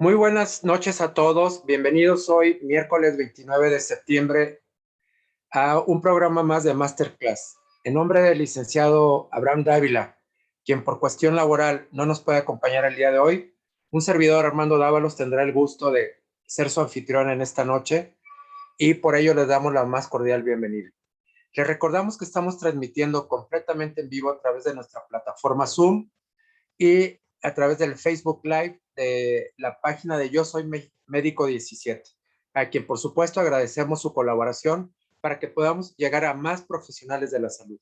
Muy buenas noches a todos. Bienvenidos hoy, miércoles 29 de septiembre, a un programa más de Masterclass. En nombre del licenciado Abraham Dávila, quien por cuestión laboral no nos puede acompañar el día de hoy, un servidor Armando Dávalos tendrá el gusto de ser su anfitrión en esta noche y por ello les damos la más cordial bienvenida. Les recordamos que estamos transmitiendo completamente en vivo a través de nuestra plataforma Zoom y a través del Facebook Live de la página de Yo Soy Médico 17, a quien por supuesto agradecemos su colaboración para que podamos llegar a más profesionales de la salud.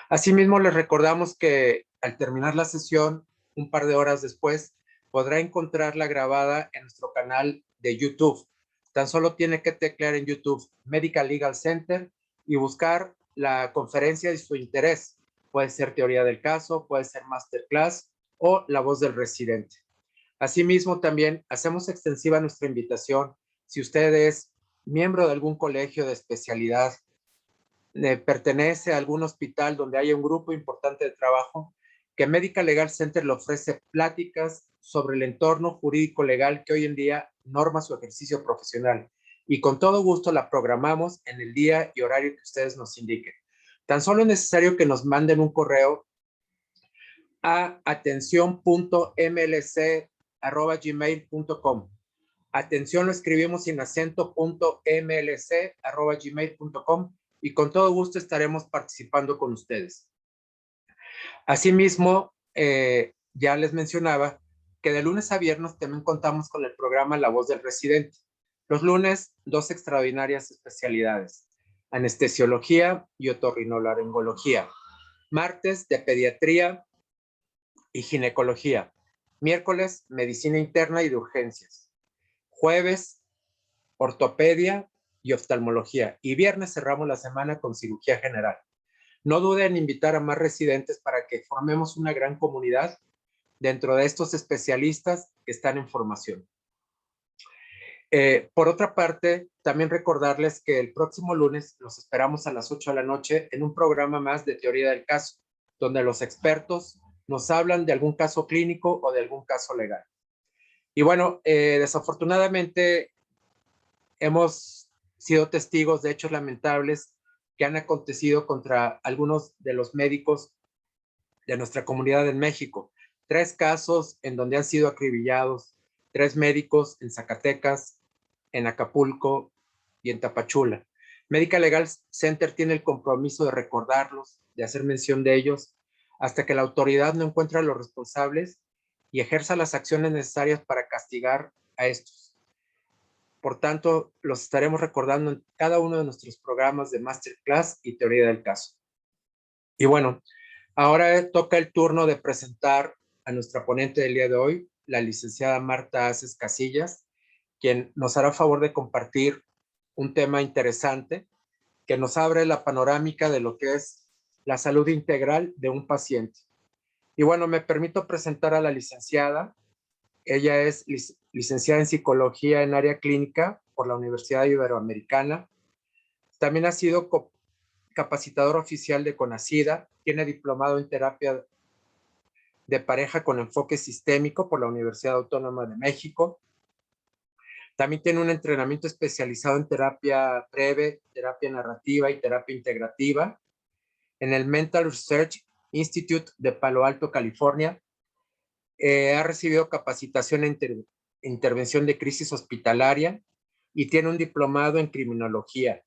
Asimismo, les recordamos que al terminar la sesión, un par de horas después, podrá encontrarla grabada en nuestro canal de YouTube. Tan solo tiene que teclear en YouTube Medical Legal Center y buscar la conferencia de su interés. Puede ser teoría del caso, puede ser masterclass o la voz del residente. Asimismo, también hacemos extensiva nuestra invitación. Si usted es miembro de algún colegio de especialidad, pertenece a algún hospital donde haya un grupo importante de trabajo, que Medical Legal Center le ofrece pláticas sobre el entorno jurídico legal que hoy en día norma su ejercicio profesional. Y con todo gusto la programamos en el día y horario que ustedes nos indiquen. Tan solo es necesario que nos manden un correo a atención.mlc@gmail.com. Atención lo escribimos sin acento, .mlc@gmail.com, y con todo gusto estaremos participando con ustedes. Asimismo, ya les mencionaba que de lunes a viernes también contamos con el programa La Voz del Residente. Los lunes, dos extraordinarias especialidades: anestesiología y otorrinolaringología. Martes, de pediatría y ginecología. Miércoles, medicina interna y de urgencias. Jueves, ortopedia y oftalmología. Y viernes cerramos la semana con cirugía general. No duden en invitar a más residentes para que formemos una gran comunidad dentro de estos especialistas que están en formación. Por otra parte, también recordarles que el próximo lunes los esperamos a las 8 de la noche en un programa más de teoría del caso, donde los expertos nos hablan de algún caso clínico o de algún caso legal. Y bueno, desafortunadamente hemos sido testigos de hechos lamentables que han acontecido contra algunos de los médicos de nuestra comunidad en México. 3 casos en donde han sido acribillados, 3 médicos en Zacatecas, en Acapulco y en Tapachula. Medical Legal Center tiene el compromiso de recordarlos, de hacer mención de ellos, hasta que la autoridad no encuentre a los responsables y ejerza las acciones necesarias para castigar a estos. Por tanto, los estaremos recordando en cada uno de nuestros programas de Masterclass y Teoría del Caso. Y bueno, ahora toca el turno de presentar a nuestra ponente del día de hoy, la licenciada Marta Aces Casillas, quien nos hará favor de compartir un tema interesante que nos abre la panorámica de lo que es la salud integral de un paciente. Y bueno, me permito presentar a la licenciada. Ella es licenciada en psicología en área clínica por la Universidad Iberoamericana. También ha sido capacitadora oficial de CONACYDA, tiene diplomado en terapia de pareja con enfoque sistémico por la Universidad Autónoma de México. También tiene un entrenamiento especializado en terapia breve, terapia narrativa y terapia integrativa en el Mental Research Institute de Palo Alto, California. Ha recibido capacitación en intervención de crisis hospitalaria y tiene un diplomado en criminología.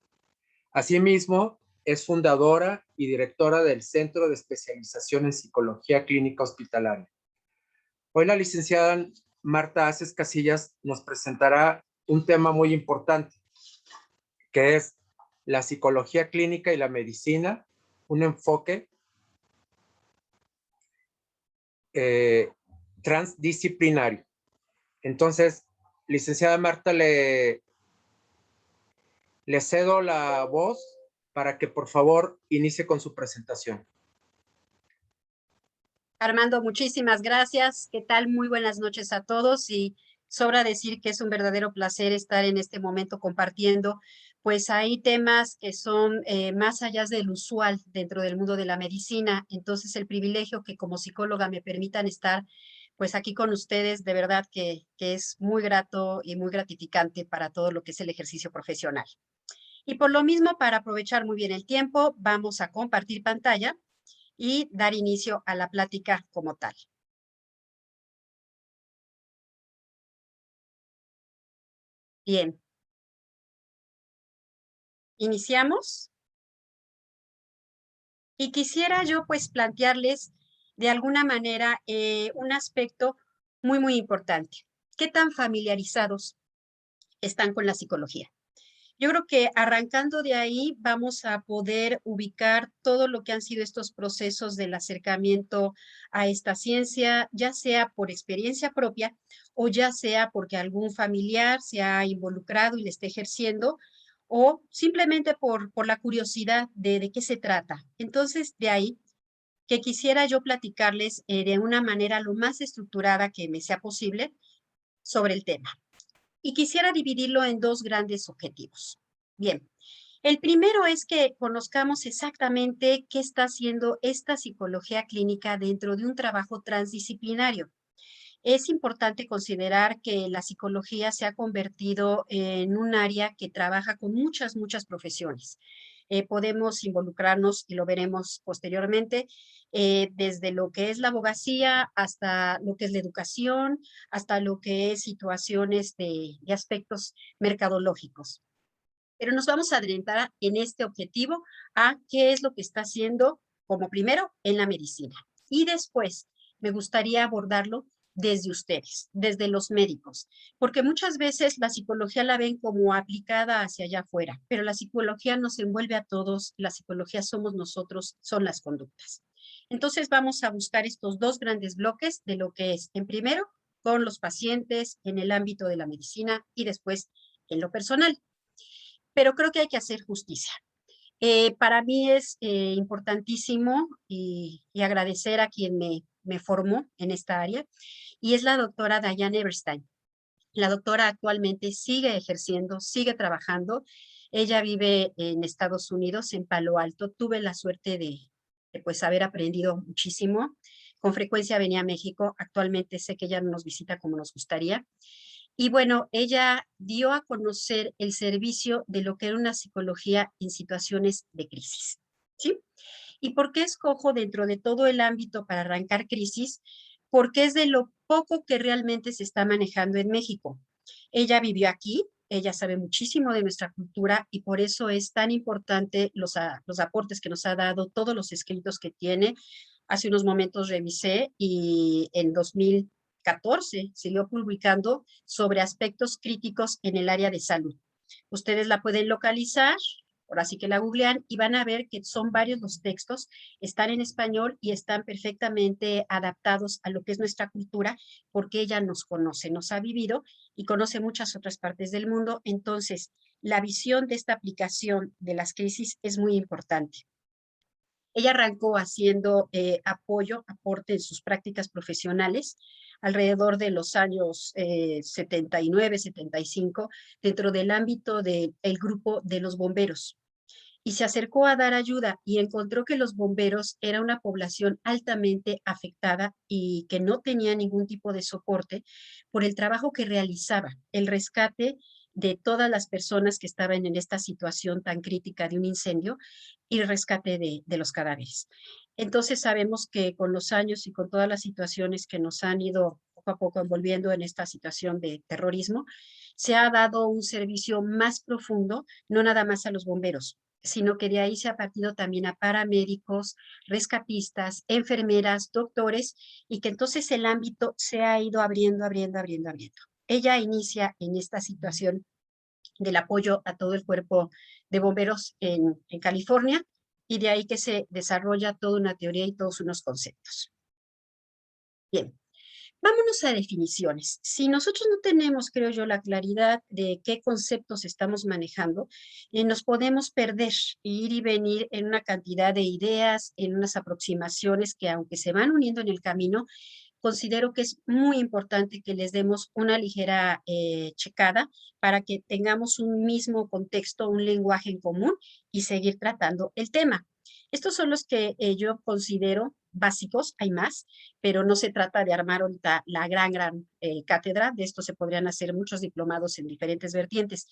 Asimismo, es fundadora y directora del Centro de Especialización en Psicología Clínica Hospitalaria. Hoy la licenciada Marta Aces Casillas nos presentará un tema muy importante, que es la psicología clínica y la medicina, un enfoque transdisciplinario. Entonces, licenciada Marta, le cedo la voz para que por favor inicie con su presentación. Armando, muchísimas gracias. ¿Qué tal? Muy buenas noches a todos, y sobra decir que es un verdadero placer estar en este momento compartiendo, pues hay temas que son más allá del usual dentro del mundo de la medicina. Entonces, el privilegio que como psicóloga me permitan estar pues aquí con ustedes, de verdad que es muy grato y muy gratificante para todo lo que es el ejercicio profesional. Y por lo mismo, para aprovechar muy bien el tiempo, vamos a compartir pantalla y dar inicio a la plática como tal. Bien, iniciamos. Y quisiera yo pues plantearles de alguna manera un aspecto muy, muy importante. ¿Qué tan familiarizados están con la psicología? Yo creo que arrancando de ahí vamos a poder ubicar todo lo que han sido estos procesos del acercamiento a esta ciencia, ya sea por experiencia propia o ya sea porque algún familiar se ha involucrado y le esté ejerciendo o simplemente por la curiosidad de qué se trata. Entonces, de ahí que quisiera yo platicarles de una manera lo más estructurada que me sea posible sobre el tema. Y quisiera dividirlo en dos grandes objetivos. Bien, el primero es que conozcamos exactamente qué está haciendo esta psicología clínica dentro de un trabajo transdisciplinario. Es importante considerar que la psicología se ha convertido en un área que trabaja con muchas, muchas profesiones. Podemos involucrarnos, y lo veremos posteriormente, desde lo que es la abogacía hasta lo que es la educación, hasta lo que es situaciones de aspectos mercadológicos. Pero nos vamos a adentrar en este objetivo a qué es lo que está haciendo como primero en la medicina. Y después me gustaría abordarlo desde ustedes, desde los médicos, porque muchas veces la psicología la ven como aplicada hacia allá afuera, pero la psicología nos envuelve a todos, la psicología somos nosotros, son las conductas. Entonces vamos a buscar estos dos grandes bloques de lo que es, en primero, con los pacientes, en el ámbito de la medicina y después en lo personal. Pero creo que hay que hacer justicia. Para mí es importantísimo y agradecer a quien me formó en esta área, y es la doctora Diane Everstein. La doctora actualmente sigue ejerciendo, sigue trabajando. Ella vive en Estados Unidos, en Palo Alto. Tuve la suerte de pues haber aprendido muchísimo. Con frecuencia venía a México. Actualmente sé que ella no nos visita como nos gustaría. Y bueno, ella dio a conocer el servicio de lo que era una psicología en situaciones de crisis, ¿sí? ¿Y por qué escojo dentro de todo el ámbito para arrancar crisis? Porque es de lo poco que realmente se está manejando en México. Ella vivió aquí, ella sabe muchísimo de nuestra cultura y por eso es tan importante los aportes que nos ha dado, todos los escritos que tiene. Hace unos momentos revisé y en 2014 siguió publicando sobre aspectos críticos en el área de salud. Ustedes la pueden localizar, ahora sí que la googlean y van a ver que son varios los textos, están en español y están perfectamente adaptados a lo que es nuestra cultura, porque ella nos conoce, nos ha vivido y conoce muchas otras partes del mundo. Entonces, la visión de esta aplicación de las crisis es muy importante. Ella arrancó haciendo aporte en sus prácticas profesionales alrededor de los años 79, 75, dentro del ámbito del grupo de los bomberos. Y se acercó a dar ayuda y encontró que los bomberos era una población altamente afectada y que no tenía ningún tipo de soporte por el trabajo que realizaba, el rescate de todas las personas que estaban en esta situación tan crítica de un incendio y el rescate de los cadáveres. Entonces sabemos que con los años y con todas las situaciones que nos han ido poco a poco envolviendo en esta situación de terrorismo, se ha dado un servicio más profundo, no nada más a los bomberos, sino que de ahí se ha partido también a paramédicos, rescatistas, enfermeras, doctores, y que entonces el ámbito se ha ido abriendo, abriendo, abriendo, abriendo. Ella inicia en esta situación del apoyo a todo el cuerpo de bomberos en California, y de ahí que se desarrolla toda una teoría y todos unos conceptos. Bien, vámonos a definiciones. Si nosotros no tenemos, creo yo, la claridad de qué conceptos estamos manejando, nos podemos perder, ir y venir en una cantidad de ideas, en unas aproximaciones que aunque se van uniendo en el camino, considero que es muy importante que les demos una ligera checada para que tengamos un mismo contexto, un lenguaje en común y seguir tratando el tema. Estos son los que yo considero básicos, hay más, pero no se trata de armar ahorita la gran cátedra. De esto se podrían hacer muchos diplomados en diferentes vertientes.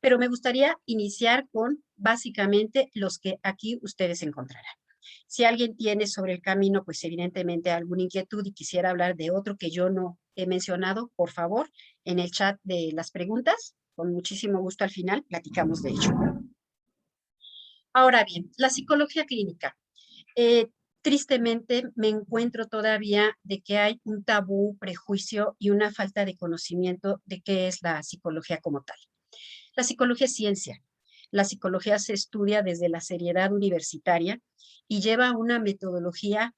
Pero me gustaría iniciar con básicamente los que aquí ustedes encontrarán. Si alguien tiene sobre el camino, pues evidentemente alguna inquietud y quisiera hablar de otro que yo no he mencionado, por favor, en el chat de las preguntas, con muchísimo gusto al final platicamos de ello. Ahora bien, la psicología clínica. Tristemente me encuentro todavía de que hay un tabú, prejuicio y una falta de conocimiento de qué es la psicología como tal. La psicología es ciencia. La psicología se estudia desde la seriedad universitaria y lleva una metodología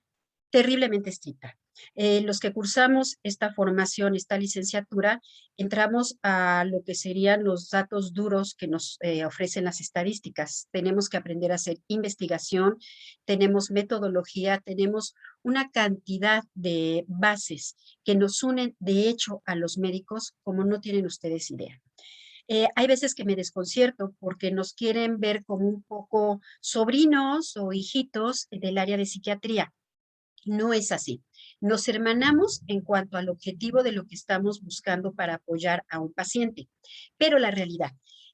terriblemente estricta. Los que cursamos esta formación, esta licenciatura, entramos a lo que serían los datos duros que nos ofrecen las estadísticas. Tenemos que aprender a hacer investigación, tenemos metodología, tenemos una cantidad de bases que nos unen, de hecho, a los médicos, como no tienen ustedes idea. Hay veces que me desconcierto porque nos quieren ver como un poco sobrinos o hijitos del área de psiquiatría. No es así. Nos hermanamos en cuanto al objetivo de lo que estamos buscando para apoyar a un paciente, pero la realidad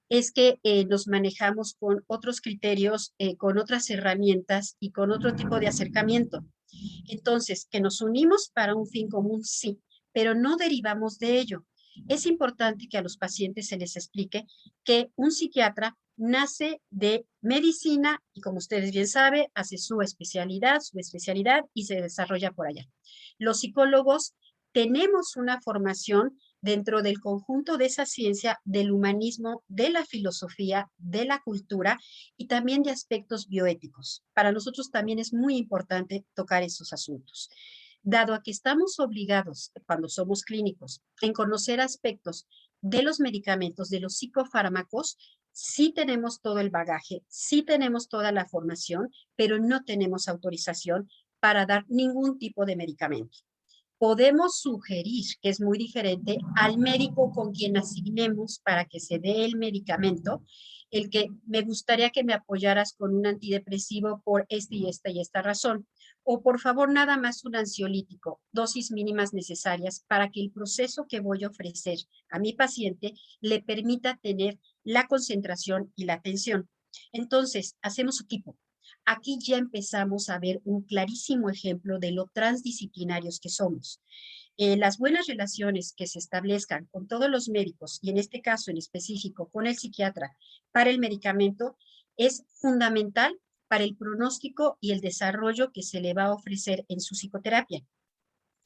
es que nos manejamos con otros criterios, con otras herramientas y con otro tipo de acercamiento. Entonces, que nos unimos para un fin común, sí, pero no derivamos de ello. Es importante que a los pacientes se les explique que un psiquiatra nace de medicina y, como ustedes bien saben, hace su especialidad y se desarrolla por allá. Los psicólogos tenemos una formación dentro del conjunto de esa ciencia del humanismo, de la filosofía, de la cultura y también de aspectos bioéticos. Para nosotros también es muy importante tocar esos asuntos. Dado a que estamos obligados, cuando somos clínicos, en conocer aspectos de los medicamentos, de los psicofármacos, sí tenemos todo el bagaje, sí tenemos toda la formación, pero no tenemos autorización para dar ningún tipo de medicamento. Podemos sugerir, que es muy diferente, al médico con quien asignemos para que se dé el medicamento, el que me gustaría que me apoyaras con un antidepresivo por esta razón, o por favor nada más un ansiolítico, dosis mínimas necesarias para que el proceso que voy a ofrecer a mi paciente le permita tener la concentración y la atención. Entonces, hacemos equipo. Aquí ya empezamos a ver un clarísimo ejemplo de lo transdisciplinarios que somos. Las buenas relaciones que se establezcan con todos los médicos y en este caso en específico con el psiquiatra para el medicamento es fundamental para el pronóstico y el desarrollo que se le va a ofrecer en su psicoterapia.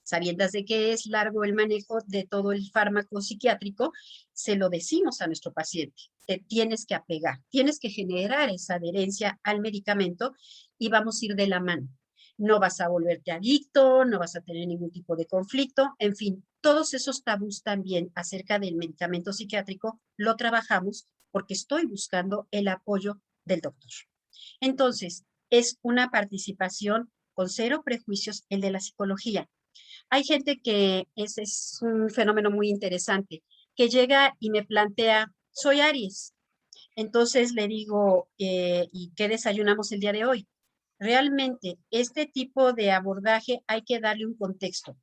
Sabiendas de que es largo el manejo de todo el fármaco psiquiátrico, se lo decimos a nuestro paciente. Te tienes que apegar, tienes que generar esa adherencia al medicamento y vamos a ir de la mano. No vas a volverte adicto, no vas a tener ningún tipo de conflicto, en fin, todos esos tabús también acerca del medicamento psiquiátrico lo trabajamos porque estoy buscando el apoyo del doctor. Entonces, es una participación con cero prejuicios el de la psicología. Hay gente que ese es un fenómeno muy interesante, que llega y me plantea, soy Aries. Entonces le digo, ¿y qué desayunamos el día de hoy? Realmente, este tipo de abordaje hay que darle un contexto.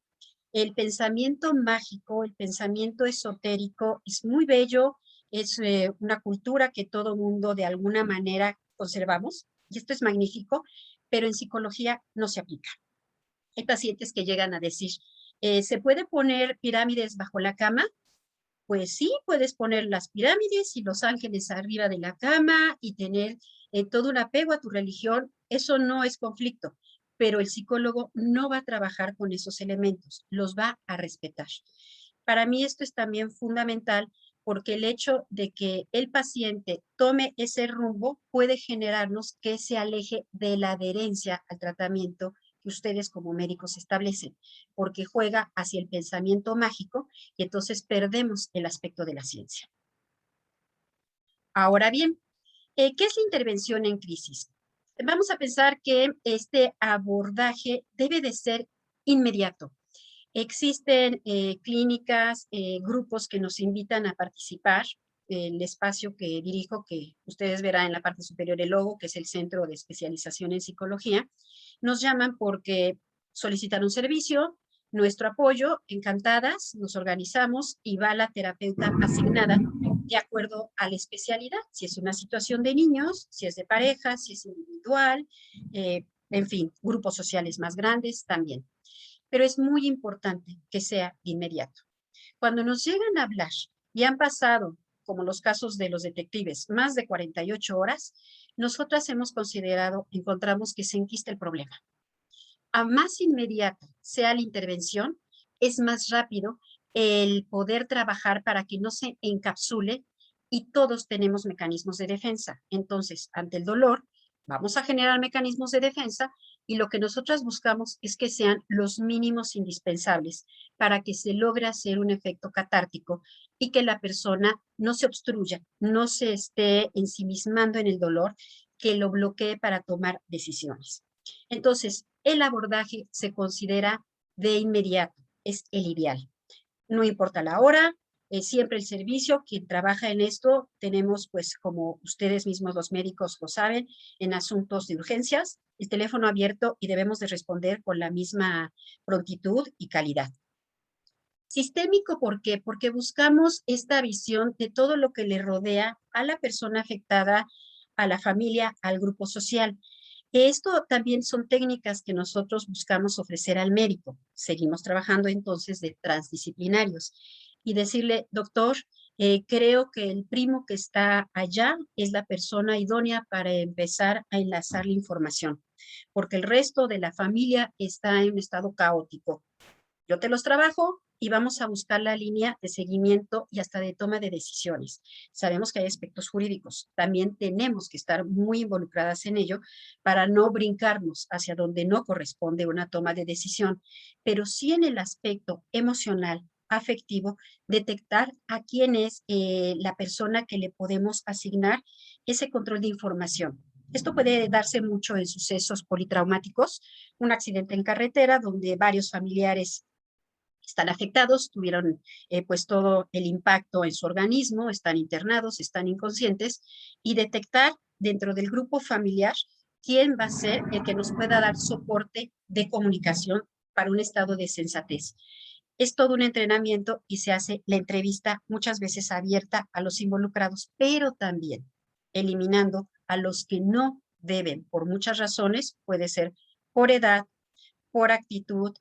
El pensamiento mágico, el pensamiento esotérico es muy bello, es una cultura que todo mundo de alguna manera conservamos, y esto es magnífico, pero en psicología no se aplica. Hay pacientes que llegan a decir, ¿se puede poner pirámides bajo la cama? Pues sí, puedes poner las pirámides y los ángeles arriba de la cama y tener todo un apego a tu religión. Eso no es conflicto, pero el psicólogo no va a trabajar con esos elementos, los va a respetar. Para mí esto es también fundamental porque el hecho de que el paciente tome ese rumbo puede generarnos que se aleje de la adherencia al tratamiento que ustedes como médicos establecen, porque juega hacia el pensamiento mágico y entonces perdemos el aspecto de la ciencia. Ahora bien, ¿qué es la intervención en crisis? Vamos a pensar que este abordaje debe de ser inmediato. Existen clínicas, grupos que nos invitan a participar el espacio que dirijo, que ustedes verán en la parte superior el logo, que es el Centro de Especialización en Psicología, nos llaman porque solicitan un servicio, nuestro apoyo, encantadas, nos organizamos y va la terapeuta asignada de acuerdo a la especialidad, si es una situación de niños, si es de pareja, si es individual, en fin, grupos sociales más grandes también. Pero es muy importante que sea de inmediato. Cuando nos llegan a hablar y han pasado, como los casos de los detectives, más de 48 horas, nosotras hemos considerado, encontramos que se enquista el problema. A más inmediata sea la intervención, es más rápido el poder trabajar para que no se encapsule y todos tenemos mecanismos de defensa. Entonces, ante el dolor, vamos a generar mecanismos de defensa y lo que nosotras buscamos es que sean los mínimos indispensables para que se logre hacer un efecto catártico y que la persona no se obstruya, no se esté ensimismando en el dolor que lo bloquee para tomar decisiones. Entonces, el abordaje se considera de inmediato, es el ideal. No importa la hora, siempre el servicio, quien trabaja en esto, tenemos pues como ustedes mismos los médicos lo saben, en asuntos de urgencias, el teléfono abierto y debemos de responder con la misma prontitud y calidad. Sistémico, ¿por qué? Porque buscamos esta visión de todo lo que le rodea a la persona afectada, a la familia, al grupo social. Esto también son técnicas que nosotros buscamos ofrecer al médico. Seguimos trabajando entonces de transdisciplinarios y decirle, doctor, creo que el primo que está allá es la persona idónea para empezar a enlazar la información, porque el resto de la familia está en un estado caótico. Yo te los trabajo y vamos a buscar la línea de seguimiento y hasta de toma de decisiones. Sabemos que hay aspectos jurídicos. También tenemos que estar muy involucradas en ello para no brincarnos hacia donde no corresponde una toma de decisión, pero sí en el aspecto emocional, afectivo, detectar a quién es la persona que le podemos asignar ese control de información. Esto puede darse mucho en sucesos politraumáticos, un accidente en carretera donde varios familiares están afectados, tuvieron pues todo el impacto en su organismo, están internados, están inconscientes, y detectar dentro del grupo familiar quién va a ser el que nos pueda dar soporte de comunicación para un estado de sensatez. Es todo un entrenamiento y se hace la entrevista muchas veces abierta a los involucrados, pero también eliminando a los que no deben, por muchas razones, puede ser por edad, por actitud,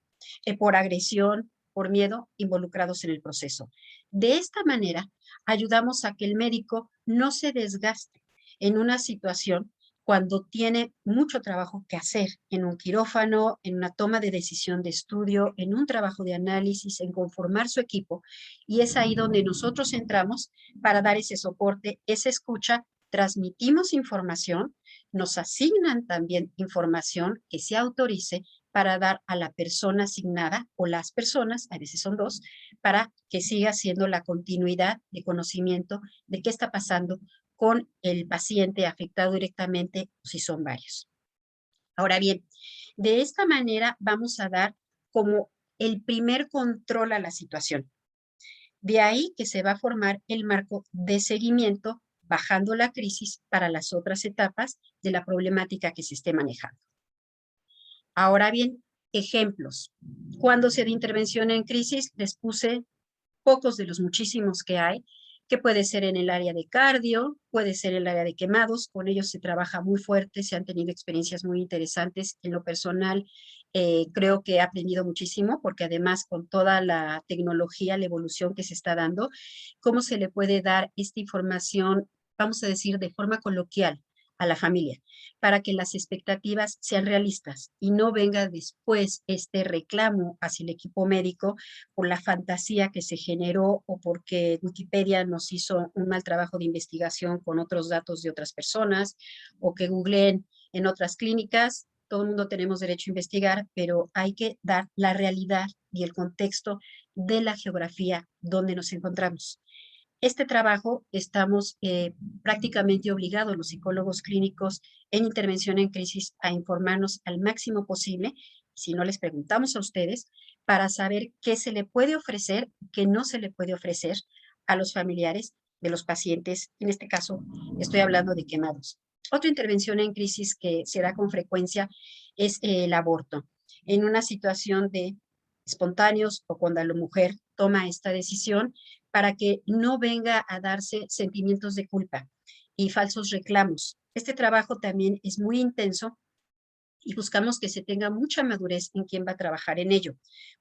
por agresión, por miedo, involucrados en el proceso. De esta manera, ayudamos a que el médico no se desgaste en una situación cuando tiene mucho trabajo que hacer en un quirófano, en una toma de decisión de estudio, en un trabajo de análisis, en conformar su equipo. Y es ahí donde nosotros entramos para dar ese soporte, esa escucha, transmitimos información, nos asignan también información que se autorice para dar a la persona asignada o las personas, a veces son dos, para que siga siendo la continuidad de conocimiento de qué está pasando con el paciente afectado directamente o si son varios. Ahora bien, de esta manera vamos a dar como el primer control a la situación. De ahí que se va a formar el marco de seguimiento, bajando la crisis para las otras etapas de la problemática que se esté manejando. Ahora bien, ejemplos. Cuando se da intervención en crisis, les puse pocos de los muchísimos que hay, que puede ser en el área de cardio, puede ser en el área de quemados, con ellos se trabaja muy fuerte, se han tenido experiencias muy interesantes. En lo personal, creo que he aprendido muchísimo, porque además con toda la tecnología, la evolución que se está dando, cómo se le puede dar esta información, vamos a decir, de forma coloquial a la familia, para que las expectativas sean realistas y no venga después este reclamo hacia el equipo médico por la fantasía que se generó o porque Wikipedia nos hizo un mal trabajo de investigación con otros datos de otras personas o que googleen en otras clínicas. Todo el mundo tenemos derecho a investigar, pero hay que dar la realidad y el contexto de la geografía donde nos encontramos. Este trabajo estamos prácticamente obligados los psicólogos clínicos en intervención en crisis a informarnos al máximo posible, si no les preguntamos a ustedes, para saber qué se le puede ofrecer, qué no se le puede ofrecer a los familiares de los pacientes, en este caso estoy hablando de quemados. Otra intervención en crisis que se da con frecuencia es el aborto. En una situación de espontáneos o cuando la mujer toma esta decisión para que no venga a darse sentimientos de culpa y falsos reclamos. Este trabajo también es muy intenso y buscamos que se tenga mucha madurez en quien va a trabajar en ello,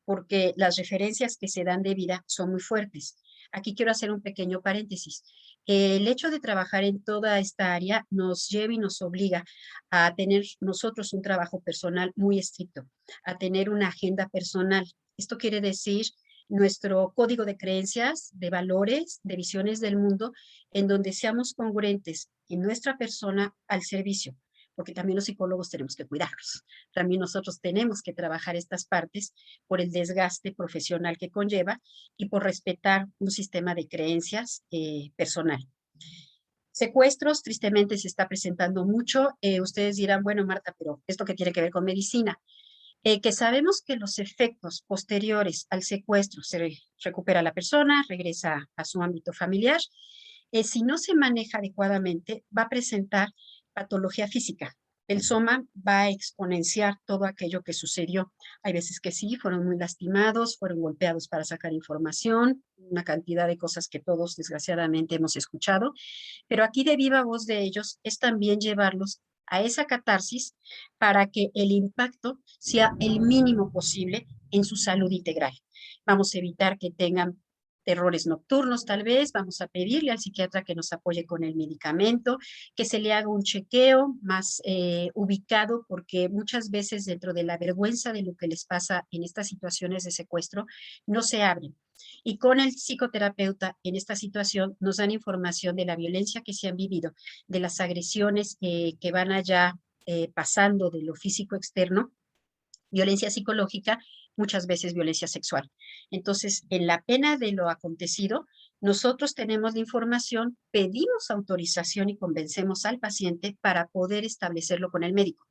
porque las referencias que se dan de vida son muy fuertes. Aquí quiero hacer un pequeño paréntesis. El hecho de trabajar en toda esta área nos lleva y nos obliga a tener nosotros un trabajo personal muy estricto, a tener una agenda personal. Esto quiere decir nuestro código de creencias, de valores, de visiones del mundo, en donde seamos congruentes en nuestra persona al servicio, porque también los psicólogos tenemos que cuidarlos. También nosotros tenemos que trabajar estas partes por el desgaste profesional que conlleva y por respetar un sistema de creencias personal. Secuestros, tristemente se está presentando mucho. Ustedes dirán, bueno, Marta, pero ¿esto qué tiene que ver con medicina? Que sabemos que los efectos posteriores al secuestro se recupera la persona, regresa a su ámbito familiar. Si no se maneja adecuadamente, va a presentar patología física. El soma va a exponenciar todo aquello que sucedió. Hay veces que sí, fueron muy lastimados, fueron golpeados para sacar información, una cantidad de cosas que todos desgraciadamente hemos escuchado, pero aquí de viva voz de ellos es también llevarlos a esa catarsis para que el impacto sea el mínimo posible en su salud integral. Vamos a evitar que tengan terrores nocturnos tal vez, vamos a pedirle al psiquiatra que nos apoye con el medicamento, que se le haga un chequeo más ubicado, porque muchas veces dentro de la vergüenza de lo que les pasa en estas situaciones de secuestro, no se abren. Y con el psicoterapeuta en esta situación nos dan información de la violencia que se han vivido, de las agresiones que van allá pasando de lo físico externo, violencia psicológica, muchas veces violencia sexual. Entonces, en la pena de lo acontecido, nosotros tenemos la información, pedimos autorización y convencemos al paciente para poder establecerlo con el médico.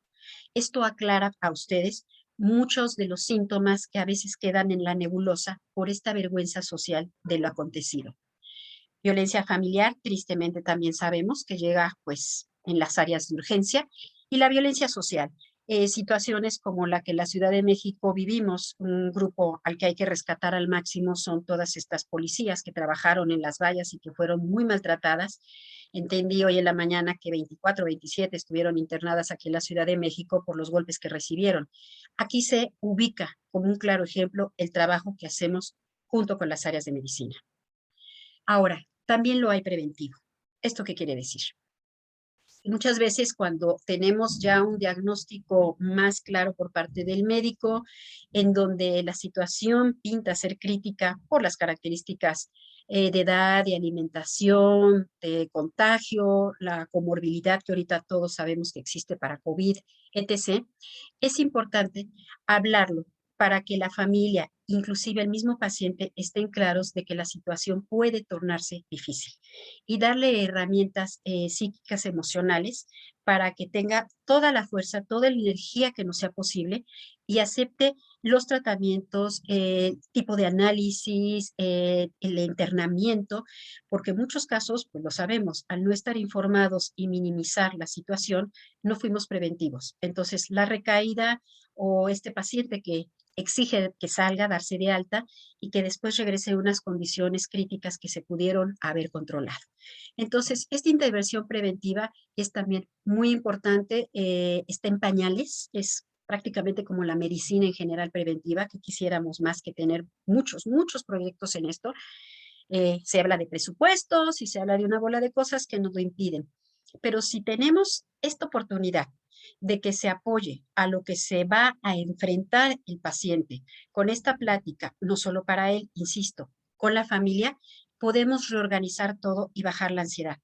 Esto aclara a ustedes muchos de los síntomas que a veces quedan en la nebulosa por esta vergüenza social de lo acontecido. Violencia familiar, tristemente también sabemos que llega pues en las áreas de urgencia, y la violencia social. Situaciones como la que en la Ciudad de México vivimos, un grupo al que hay que rescatar al máximo son todas estas policías que trabajaron en las vallas y que fueron muy maltratadas. Entendí hoy en la mañana que 24, 27 estuvieron internadas aquí en la Ciudad de México por los golpes que recibieron. Aquí se ubica como un claro ejemplo el trabajo que hacemos junto con las áreas de medicina. Ahora, también lo hay preventivo. ¿Esto qué quiere decir? Muchas veces cuando tenemos ya un diagnóstico más claro por parte del médico, en donde la situación pinta ser crítica por las características de edad, de alimentación, de contagio, la comorbilidad que ahorita todos sabemos que existe para COVID, etc., es importante hablarlo para que la familia, inclusive el mismo paciente, estén claros de que la situación puede tornarse difícil y darle herramientas psíquicas, emocionales, para que tenga toda la fuerza, toda la energía que nos sea posible y acepte los tratamientos, tipo de análisis, el internamiento, porque en muchos casos, pues lo sabemos, al no estar informados y minimizar la situación, no fuimos preventivos. Entonces, la recaída o este paciente que exige que salga, darse de alta y que después regrese a unas condiciones críticas que se pudieron haber controlado. Entonces, esta intervención preventiva es también muy importante, está en pañales, es prácticamente como la medicina en general preventiva, que quisiéramos más que tener muchos, muchos proyectos en esto. Se habla de presupuestos y se habla de una bola de cosas que nos lo impiden. Pero si tenemos esta oportunidad de que se apoye a lo que se va a enfrentar el paciente con esta plática, no solo para él, insisto, con la familia, podemos reorganizar todo y bajar la ansiedad,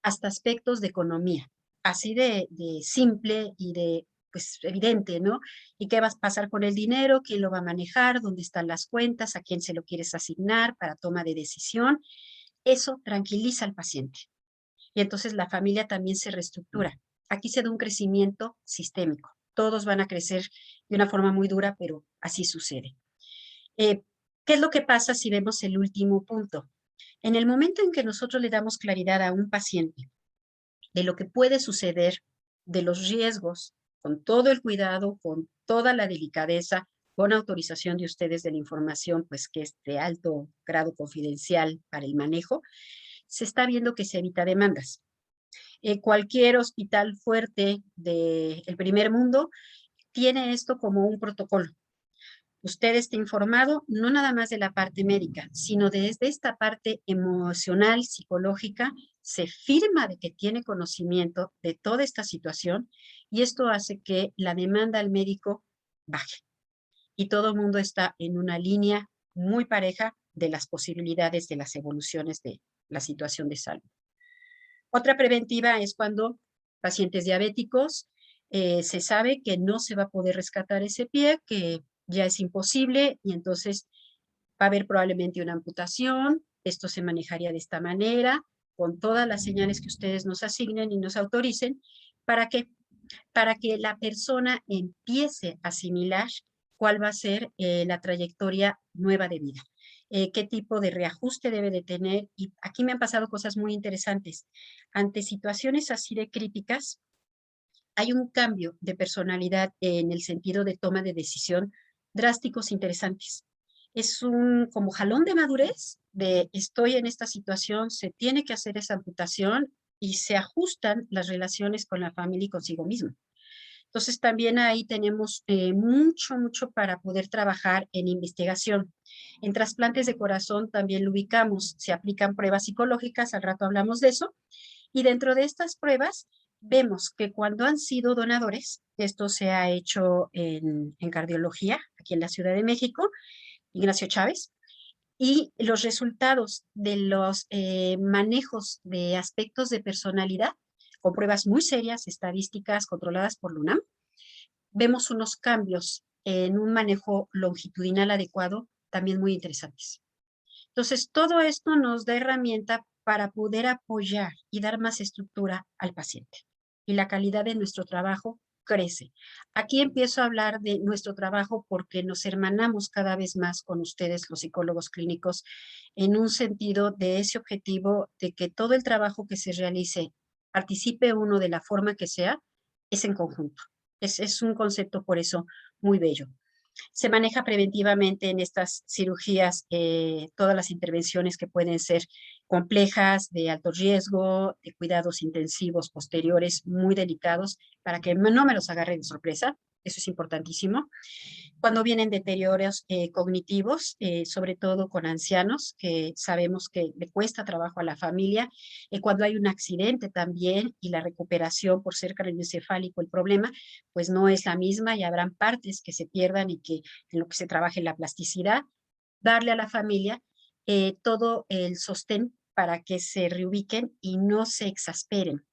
hasta aspectos de economía, así de simple y de pues evidente, ¿no? ¿Y qué va a pasar con el dinero? ¿Quién lo va a manejar? ¿Dónde están las cuentas? ¿A quién se lo quieres asignar para toma de decisión? Eso tranquiliza al paciente. Y entonces la familia también se reestructura. Aquí se da un crecimiento sistémico. Todos van a crecer de una forma muy dura, pero así sucede. ¿Qué es lo que pasa si vemos el último punto? En el momento en que nosotros le damos claridad a un paciente de lo que puede suceder, de los riesgos, con todo el cuidado, con toda la delicadeza, con autorización de ustedes de la información, pues que es de alto grado confidencial para el manejo, se está viendo que se evita demandas. Cualquier hospital fuerte del primer mundo tiene esto como un protocolo. Usted está informado no nada más de la parte médica, sino desde esta parte emocional, psicológica, se firma de que tiene conocimiento de toda esta situación y esto hace que la demanda al médico baje y todo el mundo está en una línea muy pareja de las posibilidades de las evoluciones de la situación de salud. Otra preventiva es cuando pacientes diabéticos se sabe que no se va a poder rescatar ese pie, que ya es imposible y entonces va a haber probablemente una amputación. Esto se manejaría de esta manera, con todas las señales que ustedes nos asignen y nos autoricen. ¿Para qué? Para que la persona empiece a asimilar cuál va a ser la trayectoria nueva de vida. Qué tipo de reajuste debe de tener. Y aquí me han pasado cosas muy interesantes. Ante situaciones así de críticas, hay un cambio de personalidad en el sentido de toma de decisión drásticos interesantes. Es un como jalón de madurez de estoy en esta situación, se tiene que hacer esa amputación y se ajustan las relaciones con la familia y consigo mismo. Entonces también ahí tenemos mucho para poder trabajar en investigación. En trasplantes de corazón también lo ubicamos, se aplican pruebas psicológicas, al rato hablamos de eso, y dentro de estas pruebas vemos que cuando han sido donadores, esto se ha hecho en cardiología, aquí en la Ciudad de México, Ignacio Chávez, y los resultados de los manejos de aspectos de personalidad, con pruebas muy serias, estadísticas controladas por la UNAM, vemos unos cambios en un manejo longitudinal adecuado también muy interesantes. Entonces, todo esto nos da herramienta para poder apoyar y dar más estructura al paciente. Y la calidad de nuestro trabajo crece. Aquí empiezo a hablar de nuestro trabajo porque nos hermanamos cada vez más con ustedes, los psicólogos clínicos, en un sentido de ese objetivo de que todo el trabajo que se realice, participe uno de la forma que sea, es en conjunto. Es un concepto por eso muy bello. Se maneja preventivamente en estas cirugías todas las intervenciones que pueden ser complejas, de alto riesgo, de cuidados intensivos posteriores muy delicados, para que no me los agarre de sorpresa. Eso es importantísimo. Cuando vienen deterioros cognitivos, sobre todo con ancianos, que sabemos que le cuesta trabajo a la familia, cuando hay un accidente también y la recuperación por ser craneoencefálico, el problema, pues no es la misma y habrán partes que se pierdan y que en lo que se trabaje la plasticidad, darle a la familia todo el sostén para que se reubiquen y no se exasperen,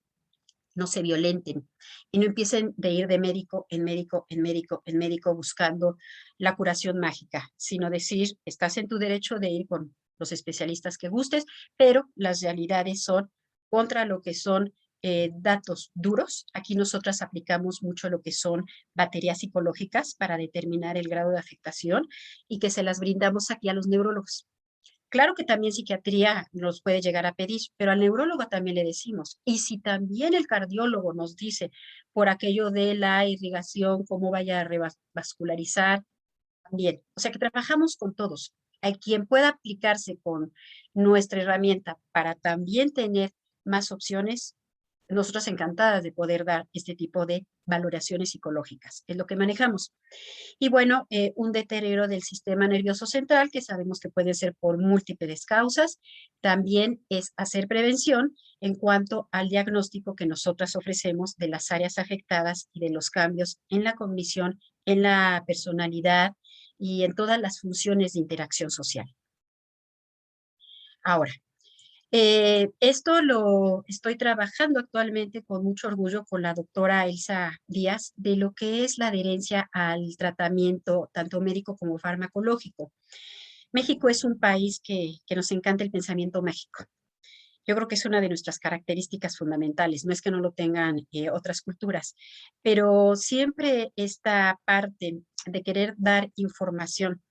no se violenten y no empiecen de ir de médico en médico, en médico, en médico buscando la curación mágica, sino decir, estás en tu derecho de ir con los especialistas que gustes, pero las realidades son contra lo que son datos duros. Aquí nosotras aplicamos mucho lo que son baterías psicológicas para determinar el grado de afectación y que se las brindamos aquí a los neurólogos. Claro que también psiquiatría nos puede llegar a pedir, pero al neurólogo también le decimos. Y si también el cardiólogo nos dice por aquello de la irrigación, cómo vaya a revascularizar, también. O sea que trabajamos con todos. Hay quien pueda aplicarse con nuestra herramienta para también tener más opciones. Nosotras encantadas de poder dar este tipo de valoraciones psicológicas. Es lo que manejamos. Y bueno, un deterioro del sistema nervioso central, que sabemos que puede ser por múltiples causas. También es hacer prevención en cuanto al diagnóstico que nosotras ofrecemos de las áreas afectadas y de los cambios en la cognición, en la personalidad y en todas las funciones de interacción social. Ahora, esto lo estoy trabajando actualmente con mucho orgullo con la doctora Elsa Díaz de lo que es la adherencia al tratamiento tanto médico como farmacológico. México es un país que nos encanta el pensamiento mágico. Yo creo que es una de nuestras características fundamentales. No es que no lo tengan otras culturas, pero siempre esta parte de querer dar información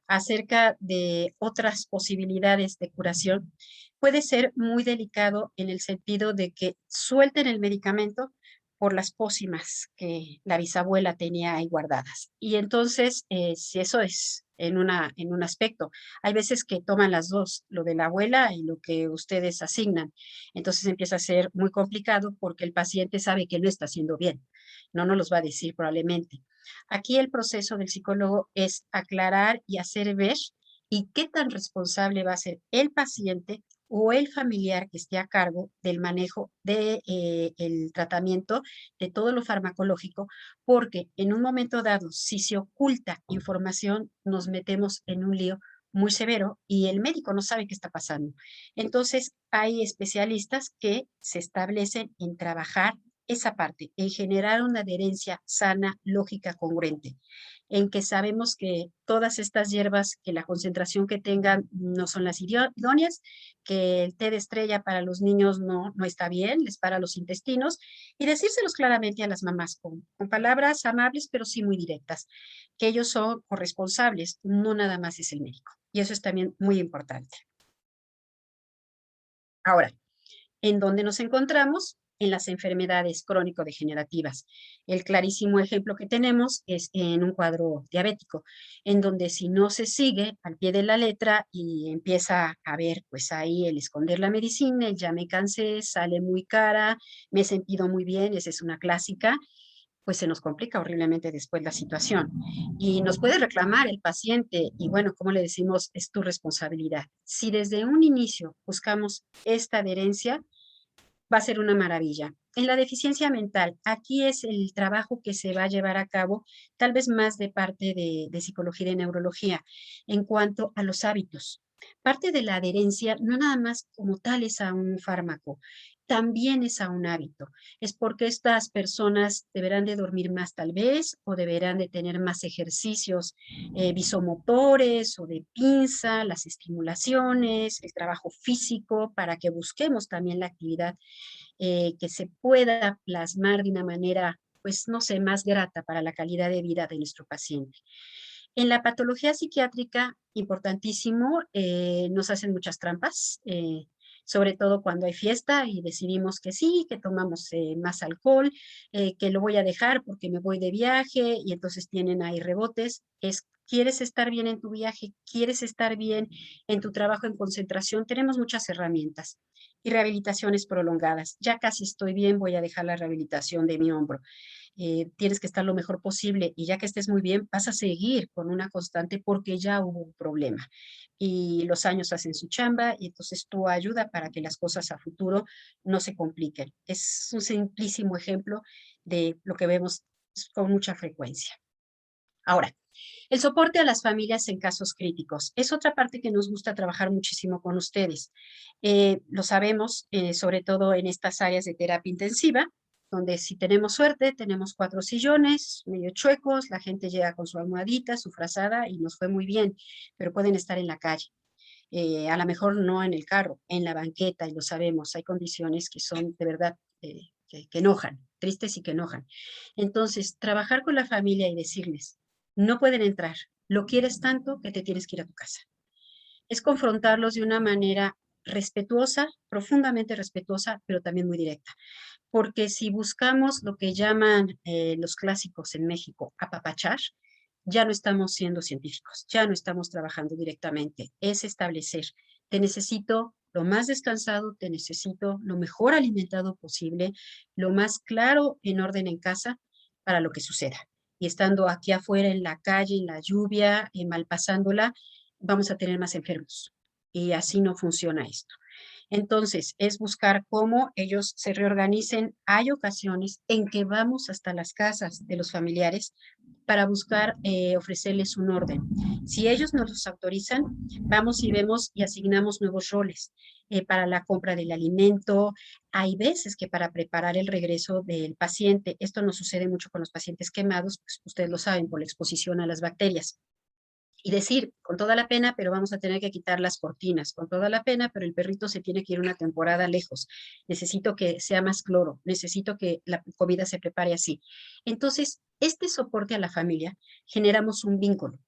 acerca de otras posibilidades de curación, puede ser muy delicado en el sentido de que suelten el medicamento por las pócimas que la bisabuela tenía ahí guardadas. Y entonces, si eso es en un aspecto, hay veces que toman las dos, lo de la abuela y lo que ustedes asignan. Entonces empieza a ser muy complicado porque el paciente sabe que no está haciendo bien. No nos los va a decir probablemente. Aquí el proceso del psicólogo es aclarar y hacer ver y qué tan responsable va a ser el paciente o el familiar que esté a cargo del manejo de, el tratamiento de todo lo farmacológico, porque en un momento dado, si se oculta información, nos metemos en un lío muy severo y el médico no sabe qué está pasando. Entonces, hay especialistas que se establecen en trabajar esa parte, en generar una adherencia sana, lógica, congruente, en que sabemos que todas estas hierbas, que la concentración que tengan no son las idóneas, que el té de estrella para los niños no está bien, les para los intestinos, y decírselos claramente a las mamás con palabras amables, pero sí muy directas, que ellos son corresponsables, no nada más es el médico. Y eso es también muy importante. Ahora, ¿en dónde nos encontramos? En las enfermedades crónico-degenerativas. El clarísimo ejemplo que tenemos es en un cuadro diabético, en donde si no se sigue al pie de la letra y empieza a ver, pues ahí el esconder la medicina, el ya me cansé, sale muy cara, me he sentido muy bien, esa es una clásica, pues se nos complica horriblemente después la situación. Y nos puede reclamar el paciente y bueno, como le decimos, es tu responsabilidad. Si desde un inicio buscamos esta adherencia, va a ser una maravilla. En la deficiencia mental, aquí es el trabajo que se va a llevar a cabo, tal vez más de parte de psicología y de neurología, en cuanto a los hábitos. Parte de la adherencia no nada más como tal es a un fármaco, también es a un hábito. Es porque estas personas deberán de dormir más tal vez o deberán de tener más ejercicios visomotores o de pinza, las estimulaciones, el trabajo físico para que busquemos también la actividad que se pueda plasmar de una manera, pues no sé, más grata para la calidad de vida de nuestro paciente. En la patología psiquiátrica, importantísimo, nos hacen muchas trampas, sobre todo cuando hay fiesta y decidimos que sí, que tomamos más alcohol, que lo voy a dejar porque me voy de viaje y entonces tienen ahí rebotes. ¿Quieres estar bien en tu viaje? ¿Quieres estar bien en tu trabajo en concentración? Tenemos muchas herramientas y rehabilitaciones prolongadas. Ya casi estoy bien, voy a dejar la rehabilitación de mi hombro. Tienes que estar lo mejor posible y ya que estés muy bien, vas a seguir con una constante porque ya hubo un problema y los años hacen su chamba y entonces tú ayuda para que las cosas a futuro no se compliquen. Es un simplísimo ejemplo de lo que vemos con mucha frecuencia. Ahora, el soporte a las familias en casos críticos es otra parte que nos gusta trabajar muchísimo con ustedes. Lo sabemos, sobre todo en estas áreas de terapia intensiva, donde si tenemos suerte, tenemos 4 sillones medio chuecos, la gente llega con su almohadita, su frazada y nos fue muy bien, pero pueden estar en la calle. A lo mejor no en el carro, en la banqueta, y lo sabemos, hay condiciones que son de verdad que enojan, tristes y que enojan. Entonces, trabajar con la familia y decirles, no pueden entrar, lo quieres tanto que te tienes que ir a tu casa. Es confrontarlos de una manera respetuosa, profundamente respetuosa, pero también muy directa. Porque si buscamos lo que llaman los clásicos en México, apapachar, ya no estamos siendo científicos, ya no estamos trabajando directamente. Es establecer, te necesito lo más descansado, te necesito lo mejor alimentado posible, lo más claro en orden en casa para lo que suceda. Y estando aquí afuera en la calle, en la lluvia, malpasándola, vamos a tener más enfermos. Y así no funciona esto. Entonces, es buscar cómo ellos se reorganicen. Hay ocasiones en que vamos hasta las casas de los familiares para buscar ofrecerles un orden. Si ellos nos los autorizan, vamos y vemos y asignamos nuevos roles para la compra del alimento. Hay veces que para preparar el regreso del paciente, esto nos sucede mucho con los pacientes quemados, pues ustedes lo saben, por la exposición a las bacterias y decir, con toda la pena, pero vamos a tener que quitar las cortinas, con toda la pena, pero el perrito se tiene que ir una temporada lejos. Necesito que sea más cloro, necesito que la comida se prepare así. Entonces, este soporte a la familia, generamos un vínculo.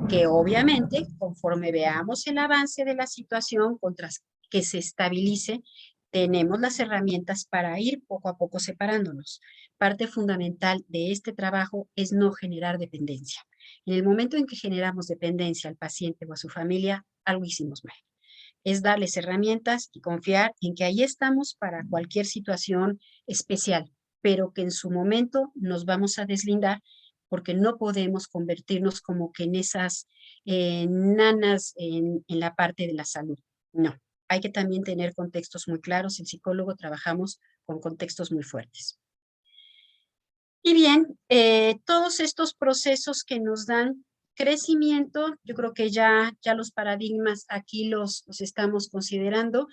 que obviamente conforme veamos el avance de la situación, contra que se estabilice, tenemos las herramientas para ir poco a poco separándonos. Parte fundamental de este trabajo es no generar dependencia. En el momento en que generamos dependencia al paciente o a su familia, algo hicimos mal. Es darles herramientas y confiar en que ahí estamos para cualquier situación especial, pero que en su momento nos vamos a deslindar porque no podemos convertirnos como que en esas nanas en la parte de la salud. No, hay que también tener contextos muy claros. El psicólogo trabajamos con contextos muy fuertes. Y bien, todos estos procesos que nos dan crecimiento, yo creo que ya los paradigmas aquí los estamos considerando,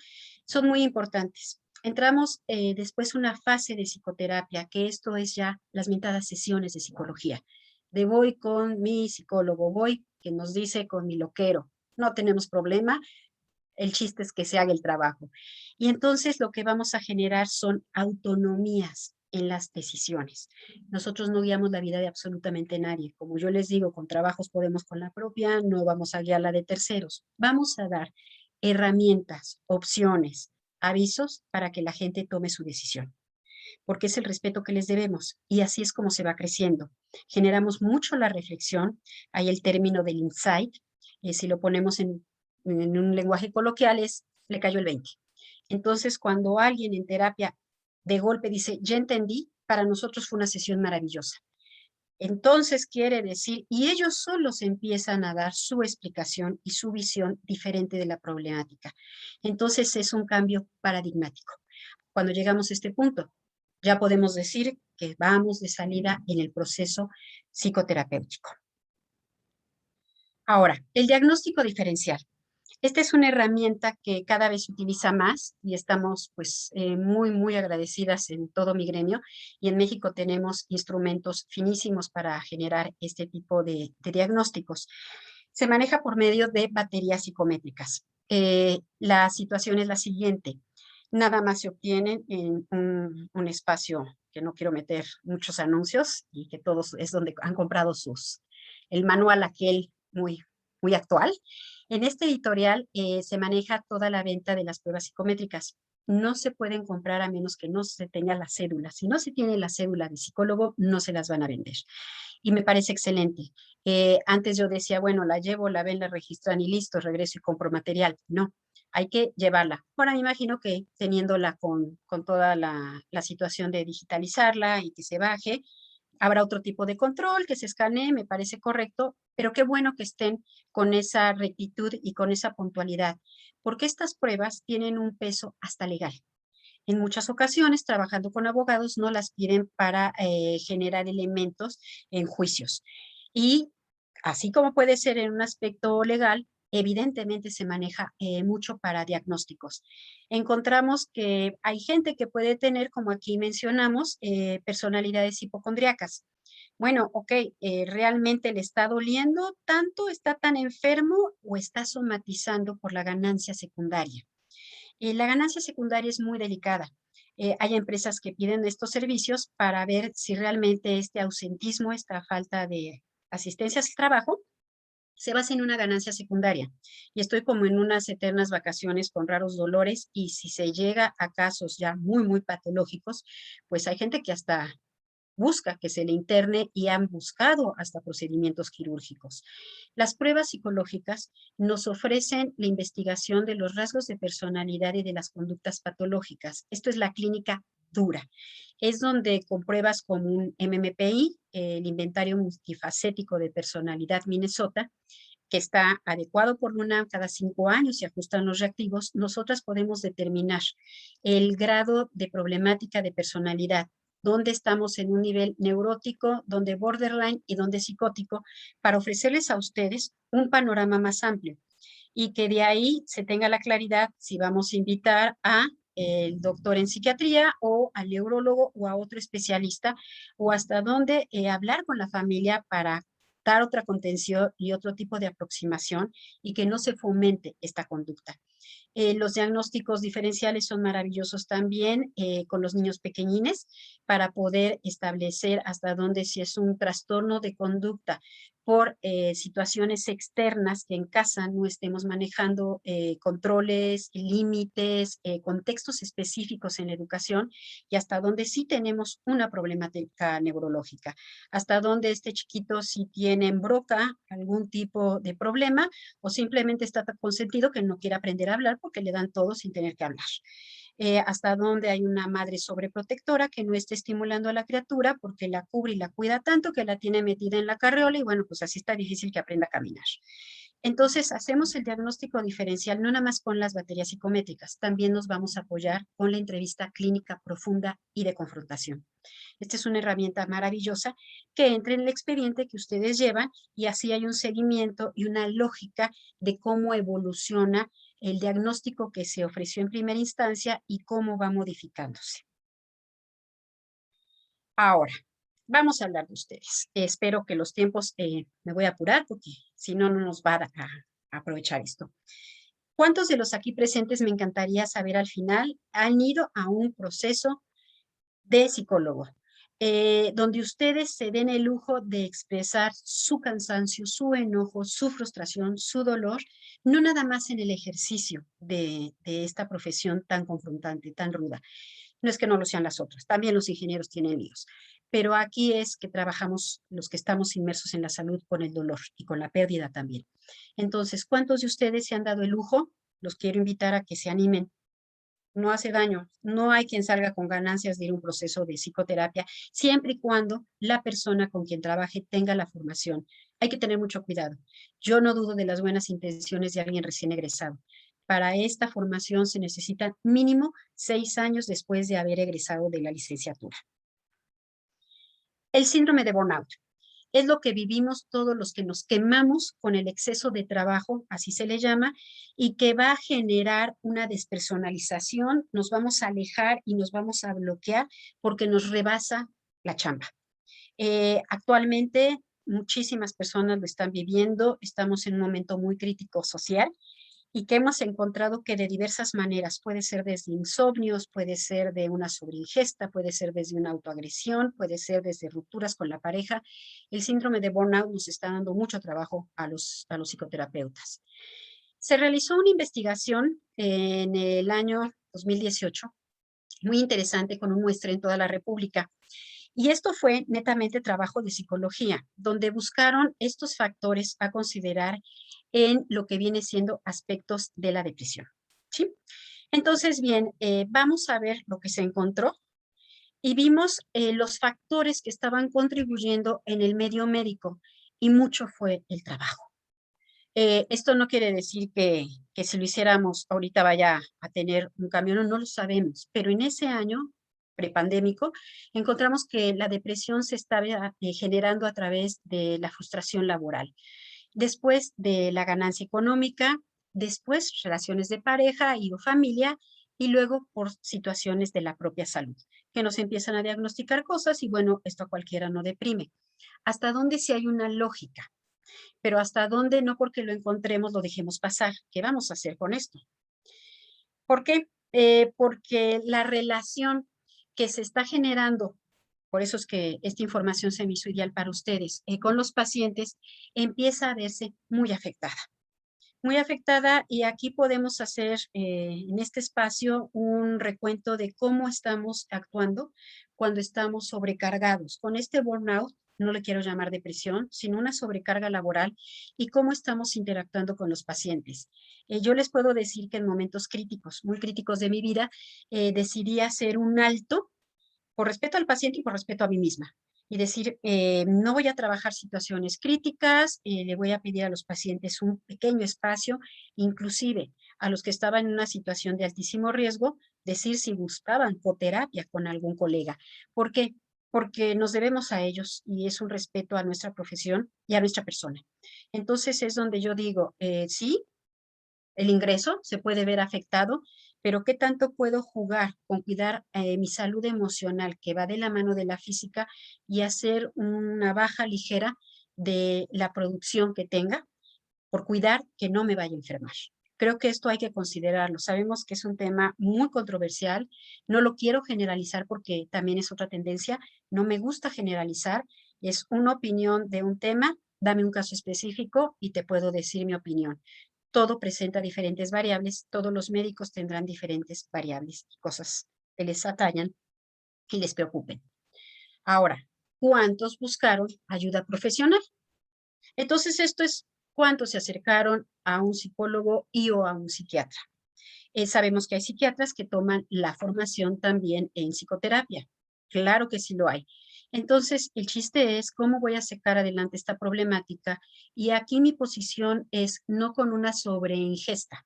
son muy importantes. Entramos después a una fase de psicoterapia, que esto es ya las mentadas sesiones de psicología. De voy con mi psicólogo, voy que nos dice con mi loquero, no tenemos problema, el chiste es que se haga el trabajo. Y entonces lo que vamos a generar son autonomías en las decisiones. Nosotros no guiamos la vida de absolutamente nadie. Como yo les digo, con trabajos podemos con la propia, no vamos a guiar la de terceros. Vamos a dar herramientas, opciones, avisos para que la gente tome su decisión, porque es el respeto que les debemos y así es como se va creciendo. Generamos mucho la reflexión, hay el término del insight, si lo ponemos en un lenguaje coloquial es, le cayó el 20. Entonces, cuando alguien en terapia de golpe dice, ya entendí, para nosotros fue una sesión maravillosa. Entonces quiere decir, y ellos solos empiezan a dar su explicación y su visión diferente de la problemática. Entonces es un cambio paradigmático. Cuando llegamos a este punto, ya podemos decir que vamos de salida en el proceso psicoterapéutico. Ahora, el diagnóstico diferencial. Esta es una herramienta que cada vez se utiliza más y estamos pues muy agradecidas en todo mi gremio y en México tenemos instrumentos finísimos para generar este tipo de diagnósticos. Se maneja por medio de baterías psicométricas. La situación es la siguiente. Nada más se obtienen en un espacio que no quiero meter muchos anuncios y que todos es donde han comprado el manual aquel muy actual. En este editorial se maneja toda la venta de las pruebas psicométricas. No se pueden comprar a menos que no se tenga la cédula. Si no se tiene la cédula de psicólogo, no se las van a vender. Y me parece excelente. Antes yo decía, bueno, la llevo, la ven, la registran y listo, regreso y compro material. No, hay que llevarla. Ahora me imagino que teniéndola con toda la situación de digitalizarla y que se baje, habrá otro tipo de control, que se escanee, me parece correcto, pero qué bueno que estén con esa rectitud y con esa puntualidad, porque estas pruebas tienen un peso hasta legal. En muchas ocasiones, trabajando con abogados, no las piden para generar elementos en juicios. Y así como puede ser en un aspecto legal, evidentemente se maneja mucho para diagnósticos. Encontramos que hay gente que puede tener, como aquí mencionamos, personalidades hipocondriacas. Bueno, ok, ¿realmente le está doliendo tanto? ¿Está tan enfermo o está somatizando por la ganancia secundaria? La ganancia secundaria es muy delicada. Hay empresas que piden estos servicios para ver si realmente este ausentismo, esta falta de asistencia al trabajo, se basa en una ganancia secundaria. Y estoy como en unas eternas vacaciones con raros dolores y si se llega a casos ya muy patológicos, pues hay gente que hasta busca que se le interne y han buscado hasta procedimientos quirúrgicos. Las pruebas psicológicas nos ofrecen la investigación de los rasgos de personalidad y de las conductas patológicas. Esto es la clínica dura. Es donde con pruebas como un MMPI, el Inventario Multifacético de Personalidad Minnesota, que está adecuado por UNAM cada 5 años y ajustan los reactivos, nosotras podemos determinar el grado de problemática de personalidad, dónde estamos en un nivel neurótico, dónde borderline y dónde psicótico, para ofrecerles a ustedes un panorama más amplio y que de ahí se tenga la claridad si vamos a invitar a el doctor en psiquiatría o al neurólogo o a otro especialista o hasta dónde hablar con la familia para dar otra contención y otro tipo de aproximación y que no se fomente esta conducta. Los diagnósticos diferenciales son maravillosos también con los niños pequeñines para poder establecer hasta dónde si es un trastorno de conducta por situaciones externas que en casa no estemos manejando controles, límites, contextos específicos en la educación y hasta donde sí tenemos una problemática neurológica, hasta donde este chiquito sí tiene en broca algún tipo de problema o simplemente está tan consentido que no quiere aprender a hablar porque le dan todo sin tener que hablar. Hasta donde hay una madre sobreprotectora que no está estimulando a la criatura porque la cubre y la cuida tanto que la tiene metida en la carriola y bueno, pues así está difícil que aprenda a caminar. Entonces, hacemos el diagnóstico diferencial no nada más con las baterías psicométricas, también nos vamos a apoyar con la entrevista clínica profunda y de confrontación. Esta es una herramienta maravillosa que entra en el expediente que ustedes llevan y así hay un seguimiento y una lógica de cómo evoluciona el diagnóstico que se ofreció en primera instancia y cómo va modificándose. Ahora, vamos a hablar de ustedes. Espero que los tiempos, me voy a apurar porque si no, no nos va a aprovechar esto. ¿Cuántos de los aquí presentes me encantaría saber al final han ido a un proceso de psicólogo, donde ustedes se den el lujo de expresar su cansancio, su enojo, su frustración, su dolor, no nada más en el ejercicio de esta profesión tan confrontante, tan ruda? No es que no lo sean las otras, también los ingenieros tienen líos, pero aquí es que trabajamos los que estamos inmersos en la salud con el dolor y con la pérdida también. Entonces, ¿cuántos de ustedes se han dado el lujo? Los quiero invitar a que se animen. No hace daño, no hay quien salga con ganancias de ir a un proceso de psicoterapia, siempre y cuando la persona con quien trabaje tenga la formación. Hay que tener mucho cuidado. Yo no dudo de las buenas intenciones de alguien recién egresado. Para esta formación se necesitan mínimo 6 años después de haber egresado de la licenciatura. El síndrome de burnout es lo que vivimos todos los que nos quemamos con el exceso de trabajo, así se le llama, y que va a generar una despersonalización, nos vamos a alejar y nos vamos a bloquear porque nos rebasa la chamba. Actualmente muchísimas personas lo están viviendo, estamos en un momento muy crítico social y que hemos encontrado que de diversas maneras, puede ser desde insomnios, puede ser de una sobreingesta, puede ser desde una autoagresión, puede ser desde rupturas con la pareja. El síndrome de burnout nos está dando mucho trabajo a los psicoterapeutas. Se realizó una investigación en el año 2018, muy interesante, con un muestreo en toda la República. Y esto fue netamente trabajo de psicología, donde buscaron estos factores a considerar en lo que viene siendo aspectos de la depresión. ¿Sí? Entonces, bien, vamos a ver lo que se encontró y vimos los factores que estaban contribuyendo en el medio médico y mucho fue el trabajo. Esto no quiere decir que si lo hiciéramos ahorita vaya a tener un cambio, no lo sabemos, pero en ese año prepandémico encontramos que la depresión se estaba generando a través de la frustración laboral, después de la ganancia económica, después relaciones de pareja y o familia, y luego por situaciones de la propia salud, que nos empiezan a diagnosticar cosas y bueno, esto a cualquiera no deprime. ¿Hasta dónde sí hay una lógica? Pero hasta dónde no porque lo encontremos lo dejemos pasar. ¿Qué vamos a hacer con esto? ¿Por qué? Porque la relación que se está generando, por eso es que esta información se me hizo ideal para ustedes, con los pacientes, empieza a verse muy afectada. Muy afectada y aquí podemos hacer en este espacio un recuento de cómo estamos actuando cuando estamos sobrecargados. Con este burnout, no le quiero llamar depresión, sino una sobrecarga laboral y cómo estamos interactuando con los pacientes. Yo les puedo decir que en momentos críticos, muy críticos de mi vida, decidí hacer un alto por respeto al paciente y por respeto a mí misma. Y decir, no voy a trabajar situaciones críticas, le voy a pedir a los pacientes un pequeño espacio, inclusive a los que estaban en una situación de altísimo riesgo, decir si buscaban coterapia con algún colega. ¿Por qué? Porque nos debemos a ellos y es un respeto a nuestra profesión y a nuestra persona. Entonces es donde yo digo, sí, el ingreso se puede ver afectado, pero ¿qué tanto puedo jugar con cuidar mi salud emocional que va de la mano de la física y hacer una baja ligera de la producción que tenga por cuidar que no me vaya a enfermar? Creo que esto hay que considerarlo. Sabemos que es un tema muy controversial. No lo quiero generalizar porque también es otra tendencia. No me gusta generalizar. Es una opinión de un tema dame un caso específico y te puedo decir mi opinión. Todo presenta diferentes variables, todos los médicos tendrán diferentes variables y cosas que les atañan y les preocupen. Ahora, ¿cuántos buscaron ayuda profesional? Entonces, esto es cuántos se acercaron a un psicólogo y o a un psiquiatra. Sabemos que hay psiquiatras que toman la formación también en psicoterapia. Claro que sí lo hay. Entonces, el chiste es cómo voy a sacar adelante esta problemática y aquí mi posición es no con una sobreingesta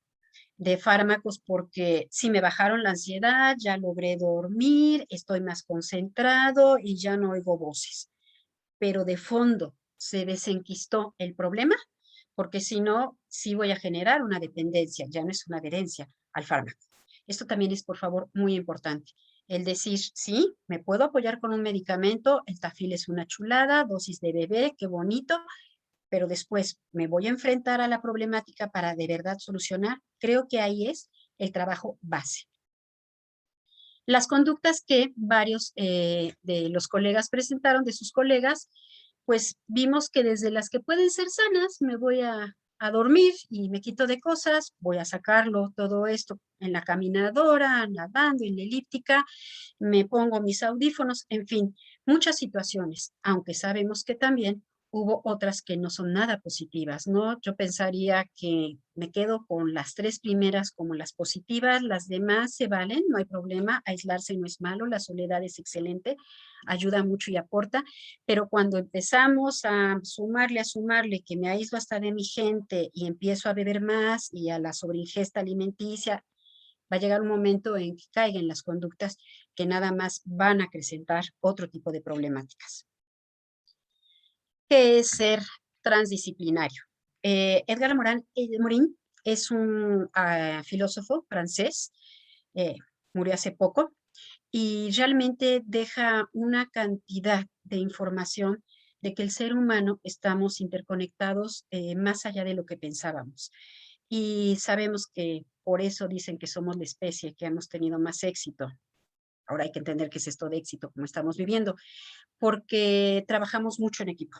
de fármacos porque si me bajaron la ansiedad, ya logré dormir, estoy más concentrado y ya no oigo voces. Pero de fondo se desenquistó el problema, porque si no, sí voy a generar una dependencia, ya no es una adherencia al fármaco. Esto también es, por favor, muy importante. El decir, sí, me puedo apoyar con un medicamento, el Tafil es una chulada, dosis de bebé, qué bonito, pero después me voy a enfrentar a la problemática para de verdad solucionar. Creo que ahí es el trabajo base. Las conductas que varios de los colegas presentaron, de sus colegas, pues vimos que desde las que pueden ser sanas, me voy a dormir y me quito de cosas, voy a sacarlo todo esto en la caminadora, nadando, en la elíptica, me pongo mis audífonos, en fin, muchas situaciones, aunque sabemos que también hubo otras que no son nada positivas, ¿no? Yo pensaría que me quedo con las tres primeras como las positivas, las demás se valen, no hay problema, aislarse no es malo, la soledad es excelente, ayuda mucho y aporta, pero cuando empezamos a sumarle, que me aíslo hasta de mi gente y empiezo a beber más y a la sobreingesta alimenticia, va a llegar un momento en que caigan las conductas que nada más van a acrecentar otro tipo de problemáticas. ¿Qué es ser transdisciplinario? Edgar Morin es un filósofo francés, eh, murió hace poco, y realmente deja una cantidad de información de que el ser humano estamos interconectados más allá de lo que pensábamos. Y sabemos que por eso dicen que somos la especie que hemos tenido más éxito. Ahora hay que entender qué es esto de éxito, como estamos viviendo, porque trabajamos mucho en equipo,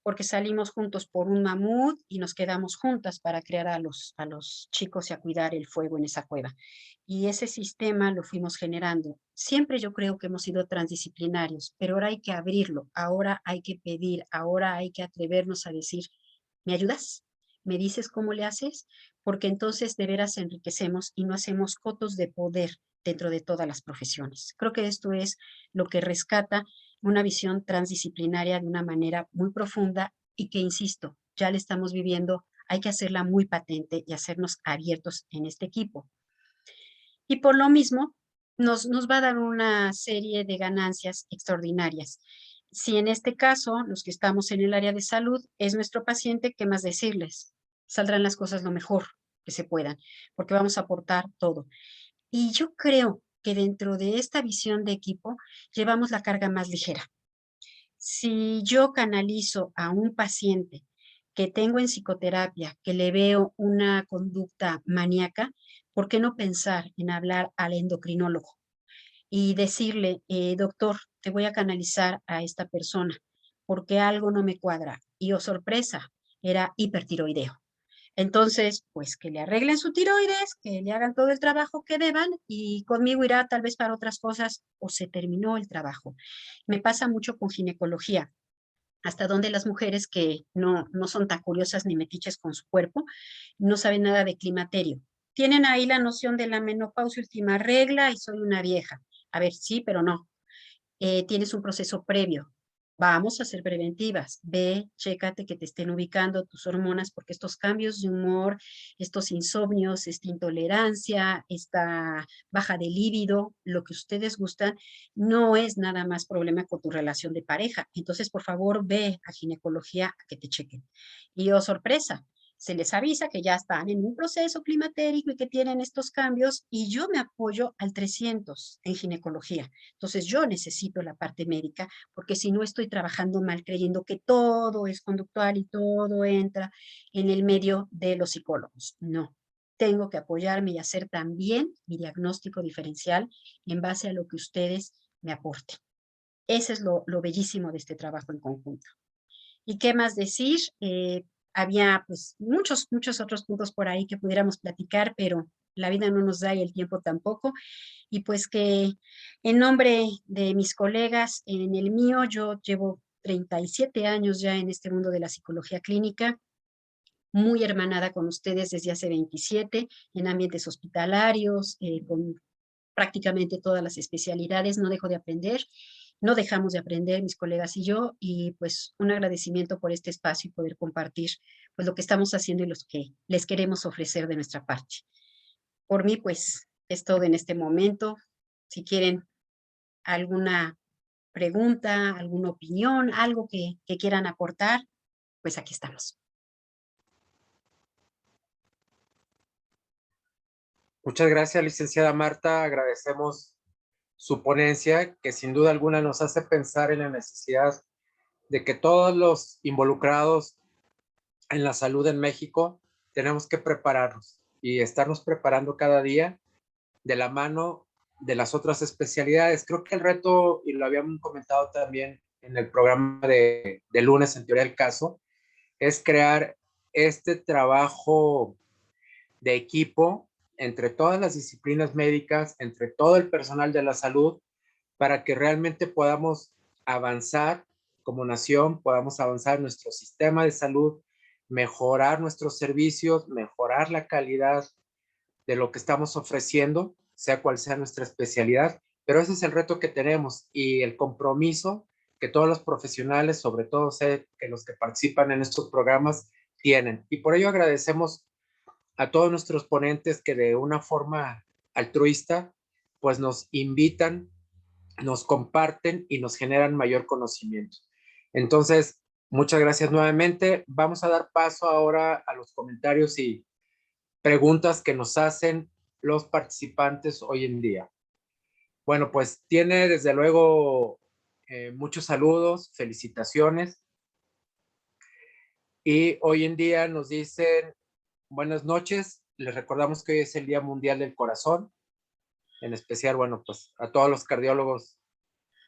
porque salimos juntos por un mamut y nos quedamos juntas para crear a los chicos y a cuidar el fuego en esa cueva. Y ese sistema lo fuimos generando. Siempre yo creo que hemos sido transdisciplinarios, pero ahora hay que abrirlo, ahora hay que pedir, ahora hay que atrevernos a decir, ¿me ayudas? ¿Me dices cómo le haces? Porque entonces de veras enriquecemos y no hacemos cotos de poder dentro de todas las profesiones. Creo que esto es lo que rescata una visión transdisciplinaria de una manera muy profunda y que, insisto, ya le estamos viviendo, hay que hacerla muy patente y hacernos abiertos en este equipo. Y por lo mismo, nos va a dar una serie de ganancias extraordinarias. Si en este caso, los que estamos en el área de salud, es nuestro paciente, ¿qué más decirles? Saldrán las cosas lo mejor que se puedan, porque vamos a aportar todo. Y yo creo que dentro de esta visión de equipo, llevamos la carga más ligera. Si yo canalizo a un paciente que tengo en psicoterapia, que le veo una conducta maníaca, ¿por qué no pensar en hablar al endocrinólogo y decirle, doctor, te voy a canalizar a esta persona porque algo no me cuadra? Y oh sorpresa, era hipertiroideo. Entonces, pues que le arreglen su tiroides, que le hagan todo el trabajo que deban y conmigo irá tal vez para otras cosas o se terminó el trabajo. Me pasa mucho con ginecología, hasta donde las mujeres que no son tan curiosas ni metiches con su cuerpo, no saben nada de climaterio. Tienen ahí la noción de la menopausia, última regla y soy una vieja. A ver, sí, pero no. Tienes un proceso previo. Vamos a ser preventivas. Ve, chécate que te estén ubicando tus hormonas, porque estos cambios de humor, estos insomnios, esta intolerancia, esta baja de líbido, lo que ustedes gustan, no es nada más problema con tu relación de pareja. Entonces, por favor, ve a ginecología a que te chequen. Y oh, sorpresa, se les avisa que ya están en un proceso climatérico y que tienen estos cambios y yo me apoyo al 300 en ginecología. Entonces yo necesito la parte médica porque si no estoy trabajando mal creyendo que todo es conductual y todo entra en el medio de los psicólogos. No, tengo que apoyarme y hacer también mi diagnóstico diferencial en base a lo que ustedes me aporten. Ese es lo bellísimo de este trabajo en conjunto. ¿Y qué más decir? Había pues muchos otros puntos por ahí que pudiéramos platicar, pero la vida no nos da y el tiempo tampoco. Y pues que en nombre de mis colegas, en el mío, yo llevo 37 años ya en este mundo de la psicología clínica, muy hermanada con ustedes desde hace 27, en ambientes hospitalarios, con prácticamente todas las especialidades, no dejo de aprender, no dejamos de aprender mis colegas y yo, y pues un agradecimiento por este espacio y poder compartir pues lo que estamos haciendo y los que les queremos ofrecer de nuestra parte. Por mí pues es todo en este momento. Si quieren alguna pregunta, alguna opinión, algo que quieran aportar, pues aquí estamos. Muchas gracias, licenciada Marta. Agradecemos su ponencia, que sin duda alguna nos hace pensar en la necesidad de que todos los involucrados en la salud en México tenemos que prepararnos y estarnos preparando cada día de la mano de las otras especialidades. Creo que el reto, y lo habíamos comentado también en el programa de lunes en Teoría del Caso, es crear este trabajo de equipo entre todas las disciplinas médicas, entre todo el personal de la salud, para que realmente podamos avanzar como nación, podamos avanzar en nuestro sistema de salud, mejorar nuestros servicios, mejorar la calidad de lo que estamos ofreciendo, sea cual sea nuestra especialidad, pero ese es el reto que tenemos y el compromiso que todos los profesionales, sobre todo sé que los que participan en estos programas, tienen. Y por ello agradecemos a todos nuestros ponentes que de una forma altruista, pues nos invitan, nos comparten y nos generan mayor conocimiento. Entonces, muchas gracias nuevamente. Vamos a dar paso ahora a los comentarios y preguntas que nos hacen los participantes hoy en día. Bueno, pues tiene desde luego muchos saludos, felicitaciones. Y hoy en día nos dicen buenas noches. Les recordamos que hoy es el Día Mundial del Corazón. En especial, bueno, pues a todos los cardiólogos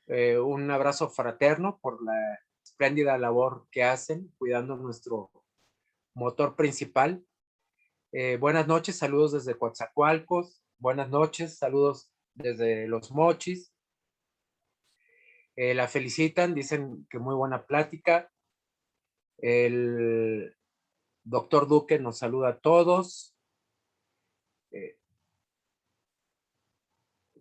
un abrazo fraterno por la espléndida labor que hacen cuidando nuestro motor principal. Buenas noches, saludos desde Coatzacoalcos. Buenas noches, saludos desde Los Mochis. La felicitan, dicen que muy buena plática. El doctor Duque nos saluda a todos.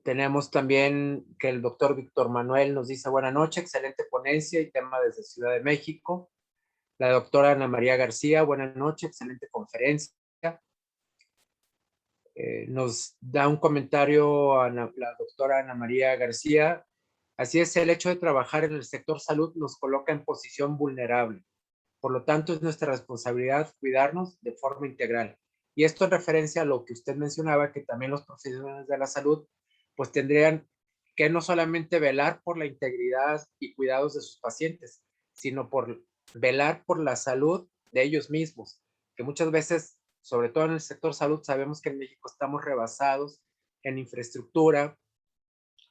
Tenemos también que el doctor Víctor Manuel nos dice buena noche, excelente ponencia y tema desde Ciudad de México. La doctora Ana María García, buena noche, excelente conferencia. Nos da un comentario a la doctora Ana María García. Así es, el hecho de trabajar en el sector salud nos coloca en posición vulnerable. Por lo tanto, es nuestra responsabilidad cuidarnos de forma integral. Y esto en referencia a lo que usted mencionaba, que también los profesionales de la salud, pues tendrían que no solamente velar por la integridad y cuidados de sus pacientes, sino por velar por la salud de ellos mismos, que muchas veces, sobre todo en el sector salud, sabemos que en México estamos rebasados en infraestructura,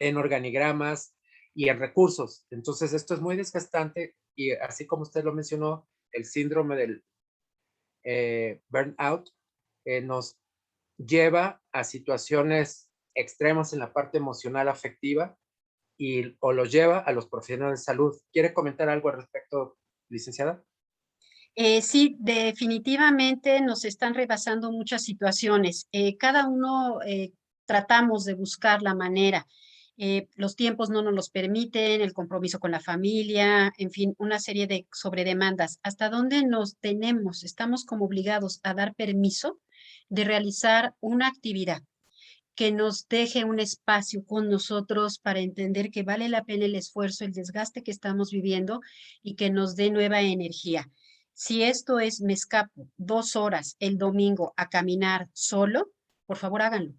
en organigramas y en recursos. Entonces, esto es muy desgastante y así como usted lo mencionó, el síndrome del burnout nos lleva a situaciones extremas en la parte emocional afectiva o los lleva a los profesionales de salud. ¿Quiere comentar algo al respecto, licenciada? Sí, definitivamente nos están rebasando muchas situaciones. Cada uno tratamos de buscar la manera. Los tiempos no nos los permiten, el compromiso con la familia, en fin, una serie de sobredemandas. ¿Hasta dónde nos tenemos? Estamos como obligados a dar permiso de realizar una actividad que nos deje un espacio con nosotros para entender que vale la pena el esfuerzo, el desgaste que estamos viviendo y que nos dé nueva energía. Si esto es, me escapo 2 horas el domingo a caminar solo, por favor háganlo.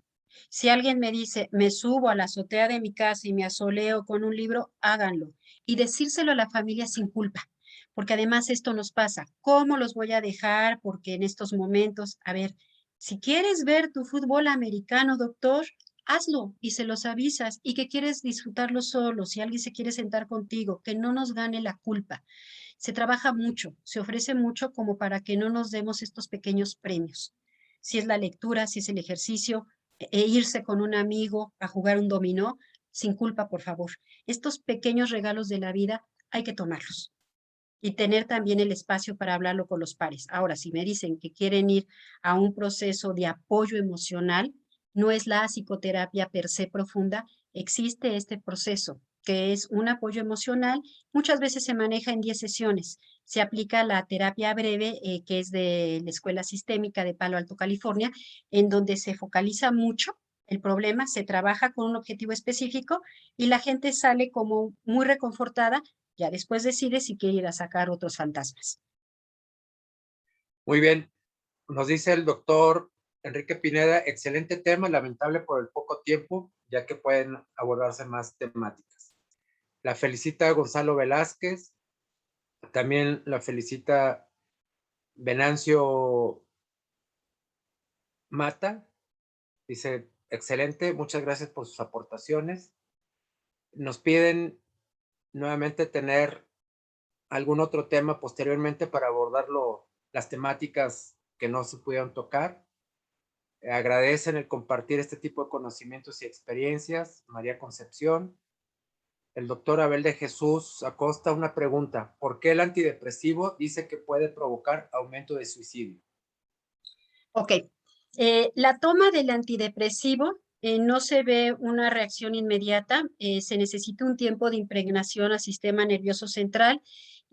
Si alguien me dice, me subo a la azotea de mi casa y me asoleo con un libro, háganlo. Y decírselo a la familia sin culpa, porque además esto nos pasa. ¿Cómo los voy a dejar? Porque en estos momentos, a ver, si quieres ver tu fútbol americano, doctor, hazlo y se los avisas y que quieres disfrutarlo solo, si alguien se quiere sentar contigo, que no nos gane la culpa. se trabaja mucho, se ofrece mucho como para que no nos demos estos pequeños premios. Si es la lectura, si es el ejercicio, irse con un amigo a jugar un dominó, sin culpa, por favor. Estos pequeños regalos de la vida hay que tomarlos y tener también el espacio para hablarlo con los pares. Ahora, si me dicen que quieren ir a un proceso de apoyo emocional, no es la psicoterapia per se profunda, existe este proceso que es un apoyo emocional, muchas veces se maneja en 10 sesiones. Se aplica la terapia breve, que es de la Escuela Sistémica de Palo Alto, California, en donde se focaliza mucho el problema, se trabaja con un objetivo específico y la gente sale como muy reconfortada, ya después decide si quiere ir a sacar otros fantasmas. Muy bien. Nos dice el doctor Enrique Pineda, excelente tema, lamentable por el poco tiempo, ya que pueden abordarse más temáticas. La felicita Gonzalo Velázquez, también la felicita Venancio Mata, dice, excelente, muchas gracias por sus aportaciones. Nos piden nuevamente tener algún otro tema posteriormente para abordarlo, las temáticas que no se pudieron tocar. Agradecen el compartir este tipo de conocimientos y experiencias. María Concepción. El doctor Abel de Jesús Acosta, una pregunta. ¿Por qué el antidepresivo dice que puede provocar aumento de suicidio? Ok, la toma del antidepresivo no se ve una reacción inmediata, se necesita un tiempo de impregnación al sistema nervioso central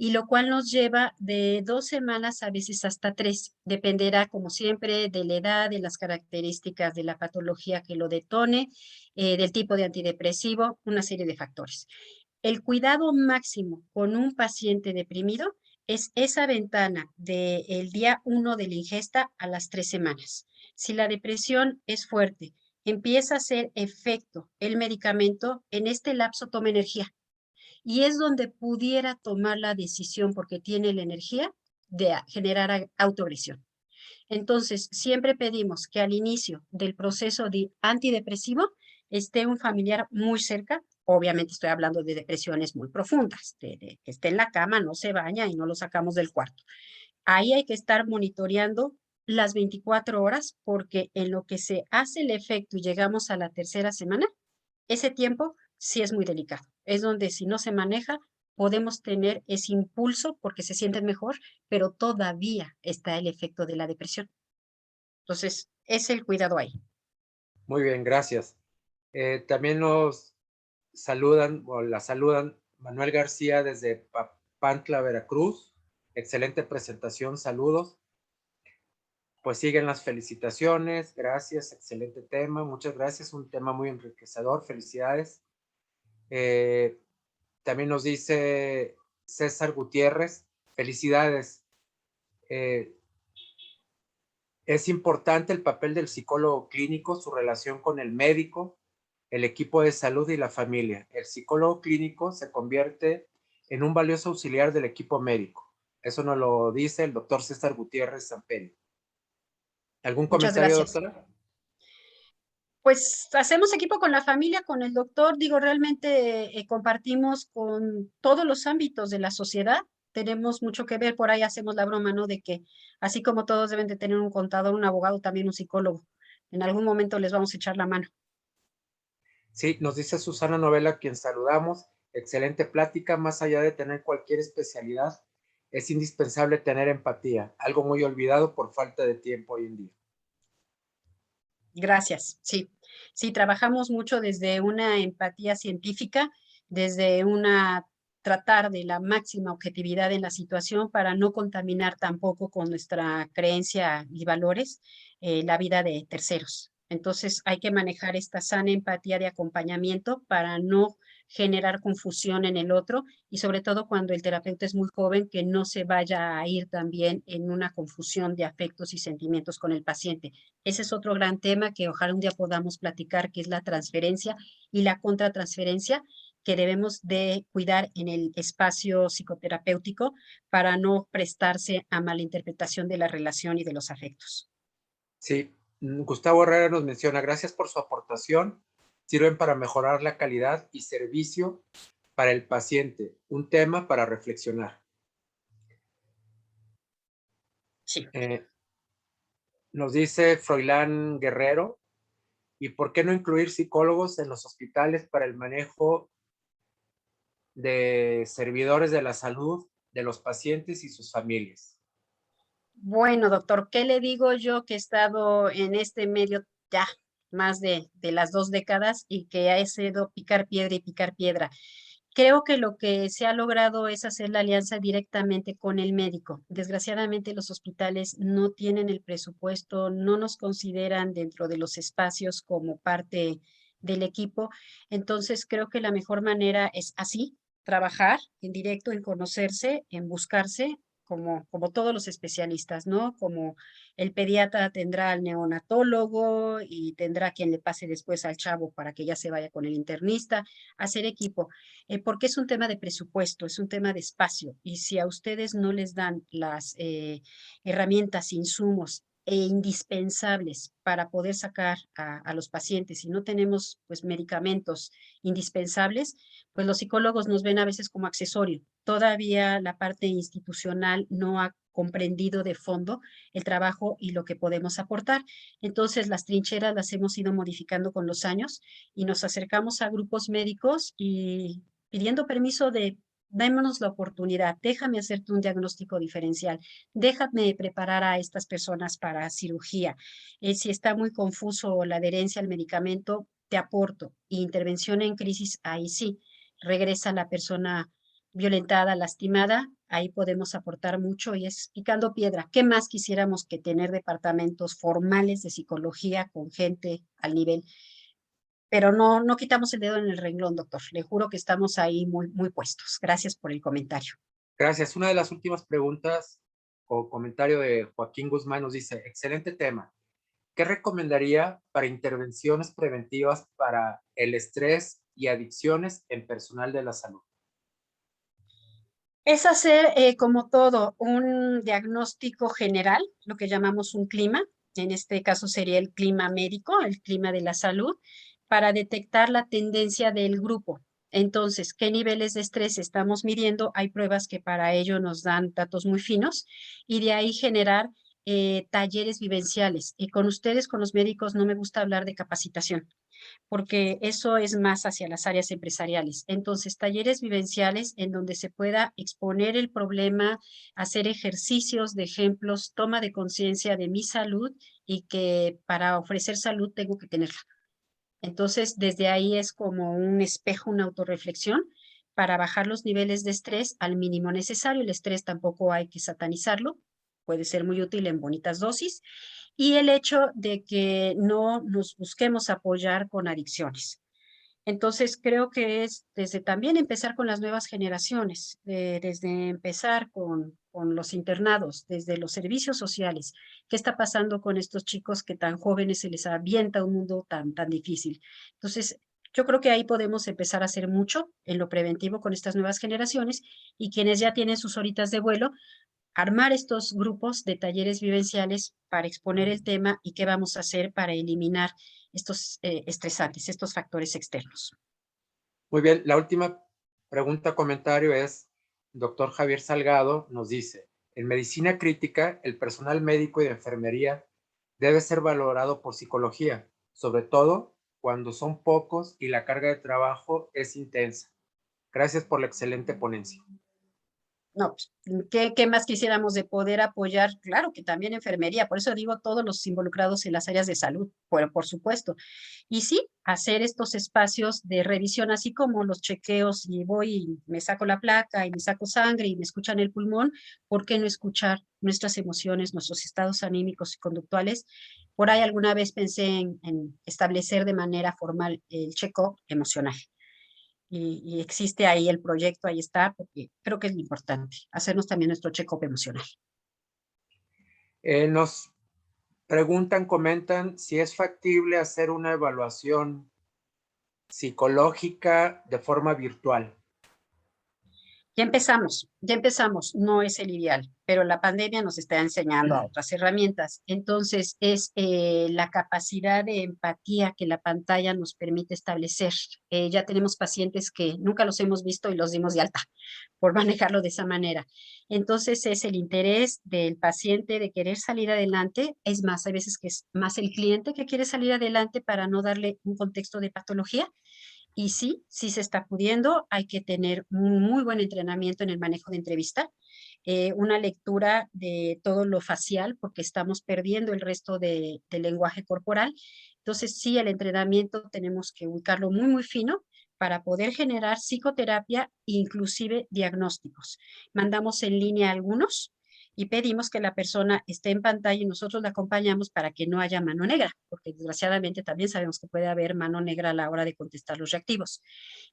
y lo cual nos lleva de 2 semanas a veces hasta 3. Dependerá, como siempre, de la edad, de las características de la patología que lo detone, del tipo de antidepresivo, una serie de factores. El cuidado máximo con un paciente deprimido es esa ventana del día 1 de la ingesta a las 3 semanas. Si la depresión es fuerte, empieza a hacer efecto el medicamento, en este lapso toma energía y es donde pudiera tomar la decisión, porque tiene la energía, de generar autoagresión. Entonces, siempre pedimos que al inicio del proceso de antidepresivo esté un familiar muy cerca. Obviamente estoy hablando de depresiones muy profundas, de que esté en la cama, no se baña y no lo sacamos del cuarto. Ahí hay que estar monitoreando las 24 horas porque en lo que se hace el efecto y llegamos a la 3.ª semana, ese tiempo sí es muy delicado. Es donde si no se maneja, podemos tener ese impulso porque se sienten mejor, pero todavía está el efecto de la depresión. Entonces, es el cuidado ahí. Muy bien, gracias. También nos saludan, o la saludan, Manuel García desde Papantla, Veracruz. Excelente presentación, saludos. Pues siguen las felicitaciones, gracias, excelente tema, muchas gracias, un tema muy enriquecedor, felicidades. También nos dice César Gutiérrez, felicidades. Es importante el papel del psicólogo clínico, su relación con el médico, el equipo de salud y la familia. El psicólogo clínico se convierte en un valioso auxiliar del equipo médico. Eso nos lo dice el doctor César Gutiérrez Samperi. ¿Algún Muchas comentario, gracias. doctora? Pues hacemos equipo con la familia, con el doctor, digo, realmente compartimos con todos los ámbitos de la sociedad, tenemos mucho que ver, por ahí hacemos la broma, ¿no? De que así como todos deben de tener un contador, un abogado, también un psicólogo. En algún momento les vamos a echar la mano. Sí, nos dice Susana Novela, quien saludamos. Excelente plática. Más allá de tener cualquier especialidad, es indispensable tener empatía, algo muy olvidado por falta de tiempo hoy en día. Gracias, sí. Sí, trabajamos mucho desde una empatía científica, desde una tratar de la máxima objetividad en la situación para no contaminar tampoco con nuestra creencia y valores la vida de terceros. Entonces hay que manejar esta sana empatía de acompañamiento para no generar confusión en el otro y sobre todo cuando el terapeuta es muy joven, que no se vaya a ir también en una confusión de afectos y sentimientos con el paciente. Ese es otro gran tema que ojalá un día podamos platicar, que es la transferencia y la contratransferencia que debemos de cuidar en el espacio psicoterapéutico para no prestarse a malinterpretación de la relación y de los afectos. Sí, Gustavo Herrera nos menciona, gracias por su aportación. Sirven para mejorar la calidad y servicio para el paciente. Un tema para reflexionar. Sí. Nos dice Froilán Guerrero, ¿y por qué no incluir psicólogos en los hospitales para el manejo de servidores de la salud, de los pacientes y sus familias? Bueno, doctor, ¿qué le digo yo que he estado en este medio ya más de las 2 décadas y que ha sido picar piedra y picar piedra? Creo que lo que se ha logrado es hacer la alianza directamente con el médico. Desgraciadamente, los hospitales no tienen el presupuesto, no nos consideran dentro de los espacios como parte del equipo. Entonces, creo que la mejor manera es así, trabajar en directo, en conocerse, en buscarse, como todos los especialistas, ¿no? Como el pediatra tendrá al neonatólogo y tendrá quien le pase después al chavo para que ya se vaya con el internista, hacer equipo, porque es un tema de presupuesto, es un tema de espacio, y si a ustedes no les dan las herramientas, insumos e indispensables para poder sacar a los pacientes, y no tenemos pues medicamentos indispensables, pues los psicólogos nos ven a veces como accesorio. Todavía la parte institucional no ha comprendido de fondo el trabajo y lo que podemos aportar. Entonces, las trincheras las hemos ido modificando con los años y nos acercamos a grupos médicos y pidiendo permiso de, démonos la oportunidad, déjame hacerte un diagnóstico diferencial, déjame preparar a estas personas para cirugía. Si está muy confuso la adherencia al medicamento, te aporto. Intervención en crisis, ahí sí, regresa la persona violentada, lastimada, ahí podemos aportar mucho y es picando piedra. ¿Qué más quisiéramos que tener departamentos formales de psicología con gente al nivel? Pero no quitamos el dedo en el renglón, doctor. Le juro que estamos ahí muy puestos. Gracias por el comentario. Gracias. Una de las últimas preguntas o comentario de Joaquín Guzmán nos dice, excelente tema. ¿Qué recomendaría para intervenciones preventivas para el estrés y adicciones en personal de la salud? Es hacer, como todo, un diagnóstico general, lo que llamamos un clima. En este caso sería el clima médico, el clima de la salud, para detectar la tendencia del grupo. Entonces, ¿qué niveles de estrés estamos midiendo? Hay pruebas que para ello nos dan datos muy finos y de ahí generar talleres vivenciales. Y con ustedes, con los médicos, no me gusta hablar de capacitación porque eso es más hacia las áreas empresariales. Entonces, talleres vivenciales en donde se pueda exponer el problema, hacer ejercicios de ejemplos, toma de conciencia de mi salud y que para ofrecer salud tengo que tenerla. Entonces, desde ahí es como un espejo, una autorreflexión para bajar los niveles de estrés al mínimo necesario. El estrés tampoco hay que satanizarlo, puede ser muy útil en bonitas dosis. Y el hecho de que no nos busquemos apoyar con adicciones. Entonces, creo que es desde también empezar con las nuevas generaciones, desde empezar con los internados, desde los servicios sociales. ¿Qué está pasando con estos chicos que tan jóvenes se les avienta un mundo tan difícil? Entonces, yo creo que ahí podemos empezar a hacer mucho en lo preventivo con estas nuevas generaciones y quienes ya tienen sus horitas de vuelo, armar estos grupos de talleres vivenciales para exponer el tema y qué vamos a hacer para eliminar estos estresantes, estos factores externos. Muy bien, la última pregunta, comentario es, doctor Javier Salgado nos dice, en medicina crítica, el personal médico y de enfermería debe ser valorado por psicología, sobre todo cuando son pocos y la carga de trabajo es intensa. Gracias por la excelente ponencia. No, pues, ¿qué más quisiéramos de poder apoyar? Claro que también enfermería, por eso digo todos los involucrados en las áreas de salud, por supuesto. Y sí, hacer estos espacios de revisión, así como los chequeos y voy y me saco la placa y me saco sangre y me escuchan el pulmón, ¿por qué no escuchar nuestras emociones, nuestros estados anímicos y conductuales? Por ahí alguna vez pensé en establecer de manera formal el check-up emocional y existe ahí el proyecto, ahí está, porque creo que es lo importante, hacernos también nuestro check-up emocional. Nos preguntan, comentan si es factible hacer una evaluación psicológica de forma virtual. Ya empezamos, no es el ideal, pero la pandemia nos está enseñando a otras herramientas. Entonces, es la capacidad de empatía que la pantalla nos permite establecer. Ya tenemos pacientes que nunca los hemos visto y los dimos de alta por manejarlo de esa manera. Entonces, es el interés del paciente de querer salir adelante. Es más, hay veces que es más el cliente que quiere salir adelante para no darle un contexto de patología. Y sí, sí se está pudiendo. Hay que tener un muy buen entrenamiento en el manejo de entrevista, una lectura de todo lo facial, porque estamos perdiendo el resto del lenguaje corporal. Entonces, sí, el entrenamiento tenemos que ubicarlo muy, muy fino para poder generar psicoterapia, inclusive diagnósticos. Mandamos en línea algunos y pedimos que la persona esté en pantalla y nosotros la acompañamos para que no haya mano negra, porque desgraciadamente también sabemos que puede haber mano negra a la hora de contestar los reactivos.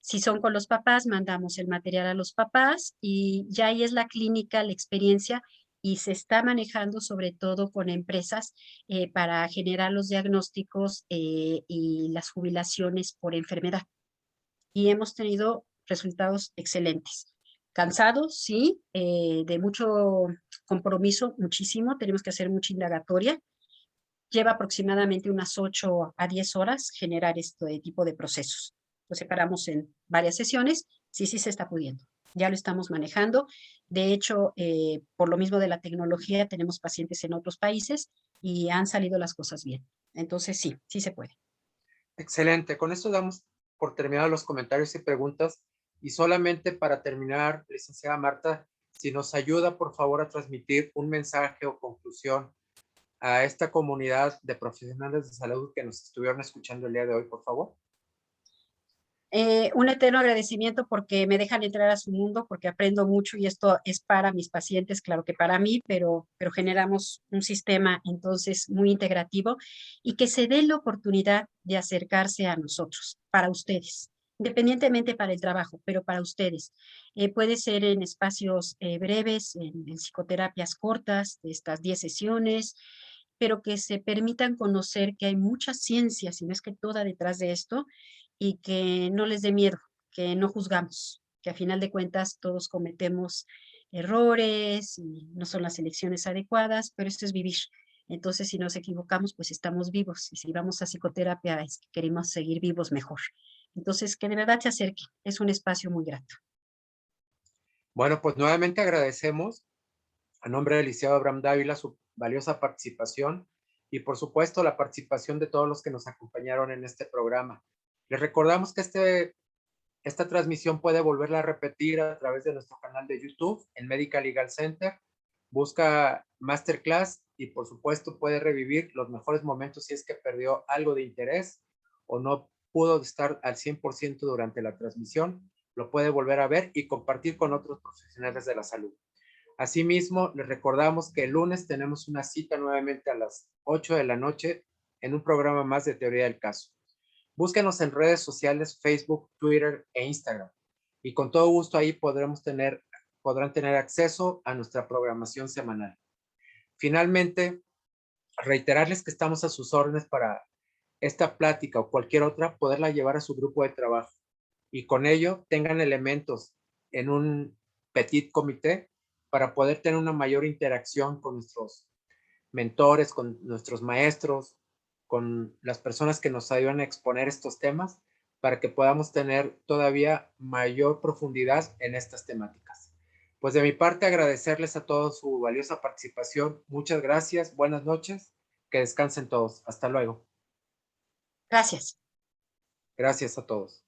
Si son con los papás, mandamos el material a los papás y ya ahí es la clínica, la experiencia y se está manejando sobre todo con empresas para generar los diagnósticos y las jubilaciones por enfermedad. Y hemos tenido resultados excelentes. Cansados, sí, de mucho compromiso, muchísimo, tenemos que hacer mucha indagatoria. Lleva aproximadamente unas 8 a 10 horas generar este tipo de procesos. Lo separamos en varias sesiones, sí, sí se está pudiendo. Ya lo estamos manejando. De hecho, por lo mismo de la tecnología, tenemos pacientes en otros países y han salido las cosas bien. Entonces, sí, sí se puede. Excelente. Con esto damos por terminados los comentarios y preguntas. Y solamente para terminar, licenciada Marta, si nos ayuda, por favor, a transmitir un mensaje o conclusión a esta comunidad de profesionales de salud que nos estuvieron escuchando el día de hoy, por favor. Un eterno agradecimiento porque me dejan entrar a su mundo, porque aprendo mucho y esto es para mis pacientes, claro que para mí, pero generamos un sistema entonces muy integrativo y que se dé la oportunidad de acercarse a nosotros, para ustedes, independientemente para el trabajo, pero para ustedes. Puede ser en espacios breves, en psicoterapias cortas, de estas 10 sesiones, pero que se permitan conocer que hay mucha ciencia, si no es que toda detrás de esto, y que no les dé miedo, que no juzgamos, que a final de cuentas todos cometemos errores y no son las elecciones adecuadas, pero esto es vivir. Entonces, si nos equivocamos, pues estamos vivos. Y si vamos a psicoterapia, es que queremos seguir vivos mejor. Entonces, que de verdad se acerque. Es un espacio muy grato. Bueno, pues nuevamente agradecemos a nombre del licenciado Abraham Dávila su valiosa participación y por supuesto la participación de todos los que nos acompañaron en este programa. Les recordamos que esta transmisión puede volverla a repetir a través de nuestro canal de YouTube en Medical Legal Center. Busca Masterclass y por supuesto puede revivir los mejores momentos si es que perdió algo de interés o no pudo estar al 100% durante la transmisión. Lo puede volver a ver y compartir con otros profesionales de la salud. Asimismo, les recordamos que el lunes tenemos una cita nuevamente a las 8 de la noche en un programa más de Teoría del Caso. Búsquenos en redes sociales, Facebook, Twitter e Instagram. Y con todo gusto ahí podrán tener acceso a nuestra programación semanal. Finalmente, reiterarles que estamos a sus órdenes para esta plática o cualquier otra, poderla llevar a su grupo de trabajo. Y con ello tengan elementos en un petit comité para poder tener una mayor interacción con nuestros mentores, con nuestros maestros, con las personas que nos ayudan a exponer estos temas, para que podamos tener todavía mayor profundidad en estas temáticas. Pues de mi parte, agradecerles a todos su valiosa participación. Muchas gracias, buenas noches, que descansen todos. Hasta luego. Gracias. Gracias a todos.